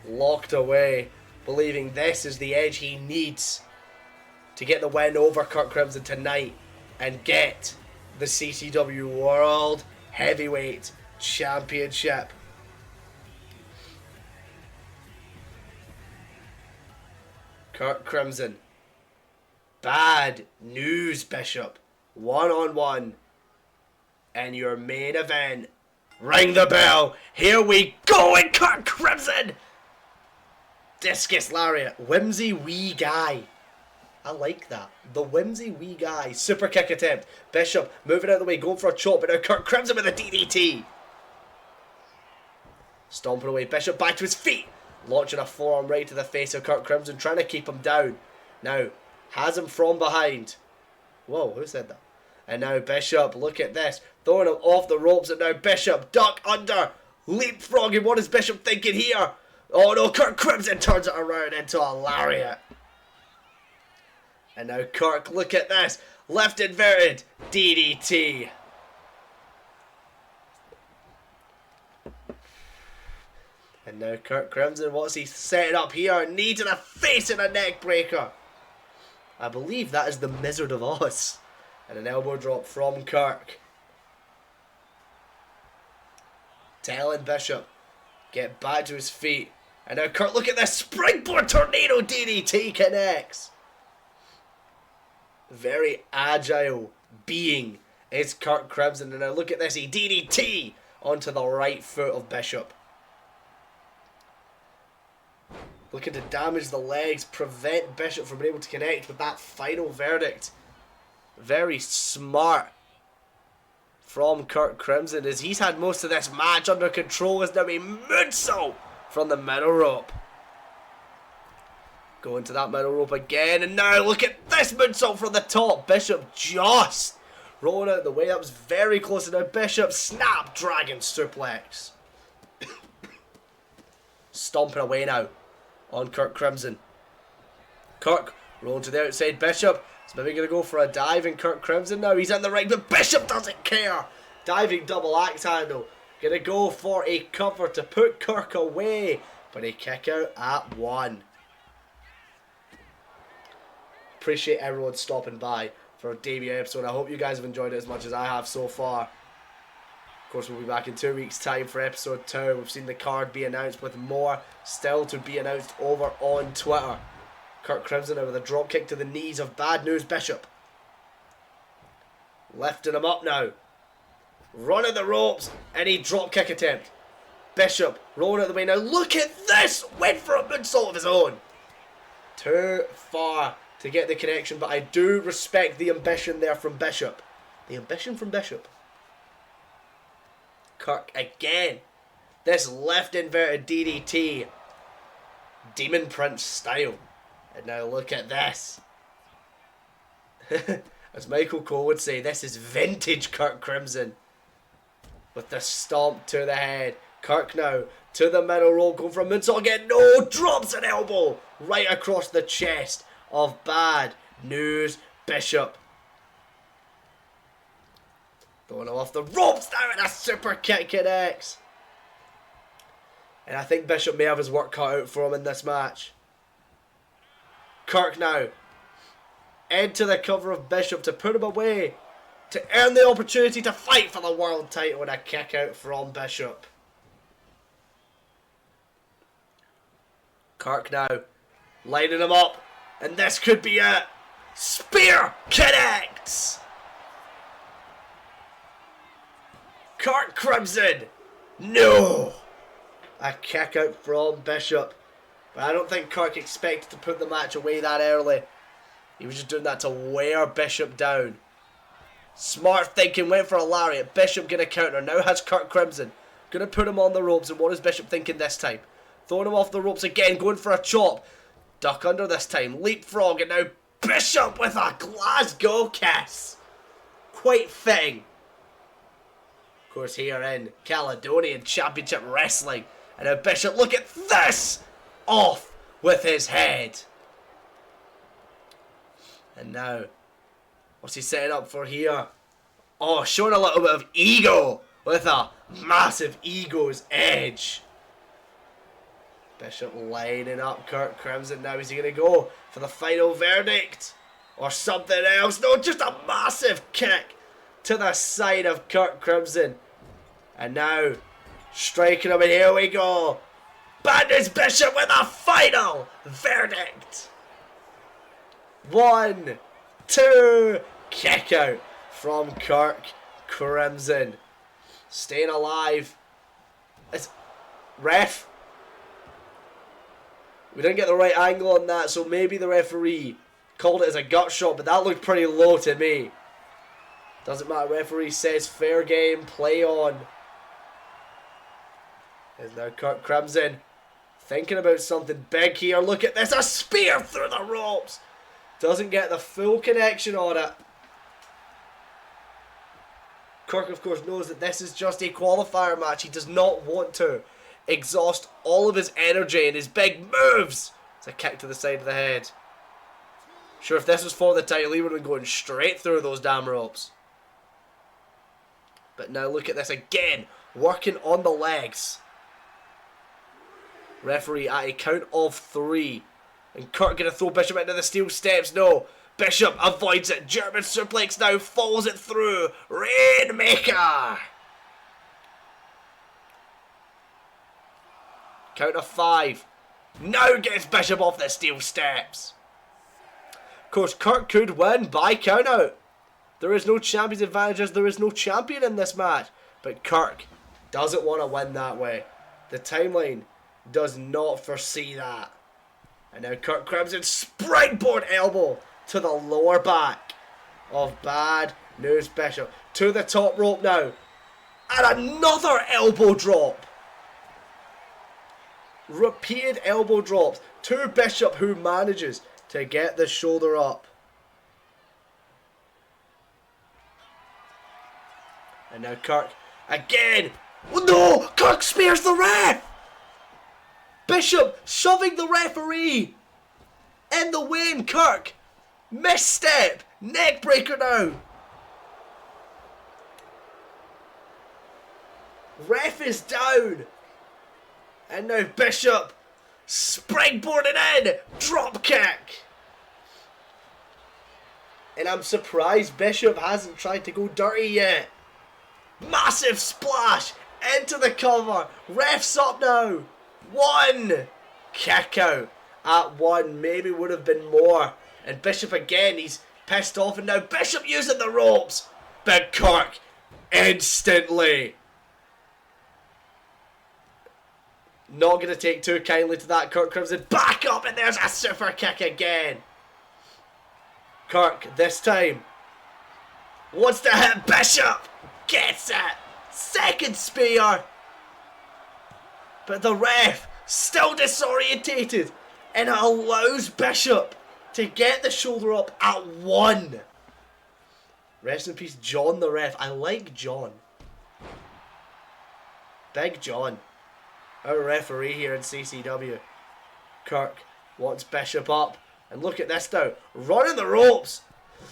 locked away, believing this is the edge he needs to get the win over Kirk Crimson tonight and get the CCW World Heavyweight Championship. Kirk Crimson. Bad news, Bishop. 1-on-1 in your main event. Ring the bell. Here we go in Kirk Crimson. Discus lariat. Whimsy wee guy. I like that. The whimsy wee guy. Super kick attempt. Bishop moving out of the way, going for a chop, but now Kirk Crimson with a DDT. Stomping away. Bishop back to his feet. Launching a forearm right to the face of Kirk Crimson, trying to keep him down. Now, has him from behind. Whoa, who said that? And now Bishop, look at this. Throwing him off the ropes, and now Bishop, duck under. Leapfrogging, what is Bishop thinking here? Oh no, Kirk Crimson turns it around into a lariat. And now Kirk, look at this. Left inverted DDT. And now Kirk Crimson, what's he setting up here? Needing a face and a neck breaker. I believe that is the Wizard of Oz. And an elbow drop from Kirk. Telling Bishop, get back to his feet. And now Kirk, look at this springboard tornado DDT connects. Very agile being is Kirk Crimson. And now look at this, he DDT onto the right foot of Bishop. Looking to damage the legs, prevent Bishop from being able to connect with that final verdict. Very smart from Kirk Crimson, as he's had most of this match under control. Is now a moonsault from the middle rope. Going to that middle rope again, and now look at this moonsault from the top. Bishop just rolling out the way. That was very close, and now Bishop snapdragon suplex. Stomping away now on Kirk Crimson. Kirk rolling to the outside. Bishop is maybe going to go for a dive, and Kirk Crimson now, he's in the ring, but Bishop doesn't care. Diving double axe handle. Going to go for a cover to put Kirk away, but a kick out at 1. Appreciate everyone stopping by for our debut episode. I hope you guys have enjoyed it as much as I have so far. Of course, we'll be back in 2 weeks' time for episode 2. We've seen the card be announced with more still to be announced over on Twitter. Kirk Crimson with a drop kick to the knees of Bad News Bishop. Lifting him up now. Running the ropes. Any drop kick attempt. Bishop rolling out the way now. Look at this! Went for a moonsault of his own. Too far to get the connection, but I do respect the ambition there from Bishop. The ambition from Bishop. Kirk again. This left inverted DDT. Demon Prince style. And now look at this. As Michael Cole would say, this is vintage Kirk Crimson. With the stomp to the head. Kirk now to the middle roll, going for a moonsault again. No, drops an elbow right across the chest of Bad News Bishop. Going off the ropes now, and a super kick connects. And I think Bishop may have his work cut out for him in this match. Kirk now into the cover of Bishop to put him away, to earn the opportunity to fight for the world title, and a kick out from Bishop. Kirk now lining him up, and this could be it. Spear connects. Kirk Crimson. No. A kick out from Bishop. But I don't think Kirk expected to put the match away that early. He was just doing that to wear Bishop down. Smart thinking, went for a lariat. Bishop going to counter. Now has Kirk Crimson. Going to put him on the ropes. And what is Bishop thinking this time? Throwing him off the ropes again. Going for a chop. Duck under this time. Leapfrog. And now Bishop with a Glasgow kiss. Quite fitting. Of course, here in Caledonian Championship Wrestling. And now Bishop, look at this! Off with his head. And now, what's he setting up for here? Oh, showing a little bit of ego with a massive ego's edge. Bishop lining up Kirk Crimson now. Is he going to go for the final verdict? Or something else? No, just a massive kick to the side of Kirk Crimson. And now, striking him, and here we go. Bandits Bishop with a final verdict. 1, 2, kick out from Kirk Crimson. Staying alive. It's ref. We didn't get the right angle on that, so maybe the referee called it as a gut shot, but that looked pretty low to me. Doesn't matter, referee says fair game, play on. Is now Kirk Crimson thinking about something big here. Look at this, a spear through the ropes. Doesn't get the full connection on it. Kirk, of course, knows that this is just a qualifier match. He does not want to exhaust all of his energy in his big moves. It's a kick to the side of the head. Sure, if this was for the title, he would have been going straight through those damn ropes. But now look at this again, working on the legs. Referee at a count of 3. And Kirk going to throw Bishop into the steel steps. No. Bishop avoids it. German suplex now. Follows it through. Rainmaker. Count of 5. Now gets Bishop off the steel steps. Of course, Kirk could win by count out. There is no champion's advantages. There is no champion in this match. But Kirk doesn't want to win that way. The timeline does not foresee that. And now Kirk Crimson springboard elbow to the lower back of Bad News Bishop. To the top rope now. And another elbow drop. Repeated elbow drops to Bishop, who manages to get the shoulder up. And now Kirk again. Oh no! Kirk spears the ref! Bishop shoving the referee in the win. Kirk, misstep, neck breaker now. Ref is down. And now Bishop springboarding in, drop kick. And I'm surprised Bishop hasn't tried to go dirty yet. Massive splash into the cover. Ref's up now. 1, kick out. at 1. Maybe would have been more. And Bishop again, he's pissed off, and now Bishop using the ropes. But Kirk instantly not going to take too kindly to that. Kirk Crimson back up, and there's a super kick again. Kirk this time wants to hit Bishop. Gets it. Second spear. But the ref still disorientated, and it allows Bishop to get the shoulder up at 1. Rest in peace, John the ref. I like John. Big John. Our referee here in CCW. Kirk wants Bishop up. And look at this now. Running the ropes.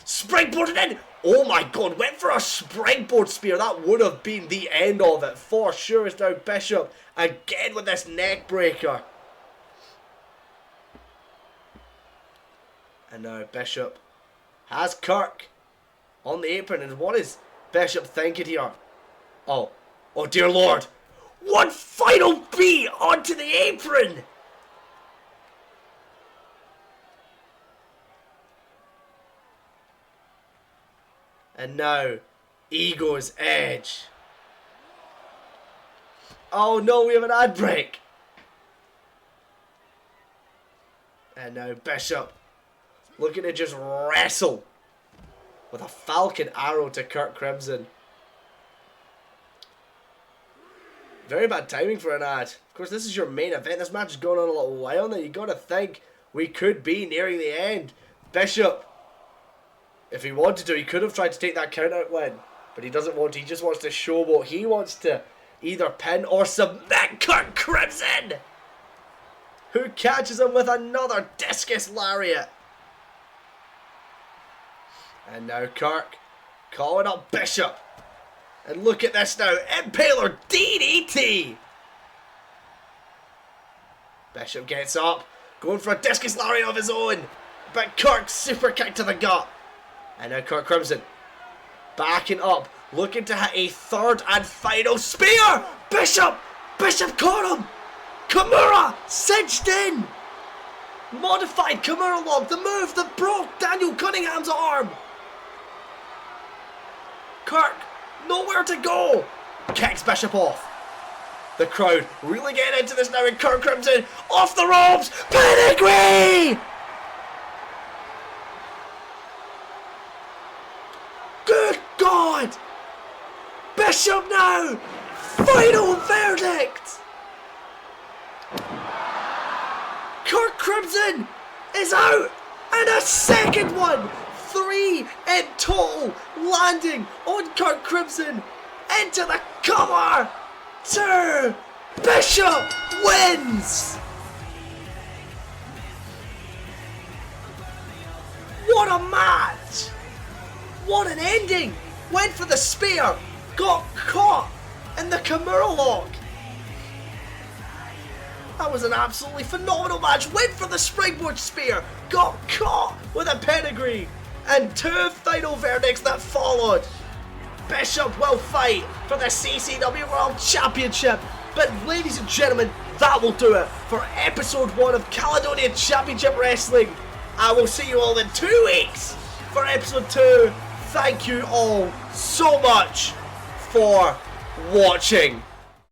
Springboarded in. Oh my god. Went for a springboard spear. That would have been the end of it for sure. It's now Bishop again with this neck breaker. And now Bishop has Kirk on the apron. And what is Bishop thinking here? Oh dear Lord. One final beat onto the apron. And now, Ego's Edge. Oh no, we have an ad break. And now Bishop looking to just wrestle with a falcon arrow to Kirk Crimson. Very bad timing for an ad. Of course, this is your main event. This match has gone on a little while now. You got to think we could be nearing the end. Bishop, if he wanted to, he could have tried to take that count-out win. But he doesn't want to. He just wants to showboat. He wants to either pin or submit Kirk Crimson, who catches him with another discus lariat. And now Kirk calling up Bishop. And look at this now. Impaler DDT. Bishop gets up. Going for a discus lariat of his own. But Kirk super kick to the gut. And now Kirk Crimson backing up. Looking to hit a third and final spear. Bishop caught him. Kimura cinched in. Modified Kimura lock. The move that broke Daniel Cunningham's arm. Kirk, nowhere to go. Kicks Bishop off. The crowd really getting into this now, and Kirk Crimson off the ropes. Pedigree! Good God! Bishop now! Final verdict! Kirk Crimson is out! And a second one! 3 in total, landing on Kirk Crimson into the cover. 2. Bishop wins. What a match! What an ending! Went for the spear, got caught in the Kimura lock. That was an absolutely phenomenal match. Went for the springboard spear, got caught with a pedigree. And 2 final verdicts that followed. Bishop will fight for the CCW World Championship. But ladies and gentlemen, that will do it for episode 1 of Caledonian Championship Wrestling. I will see you all in 2 weeks for episode 2. Thank you all so much for watching.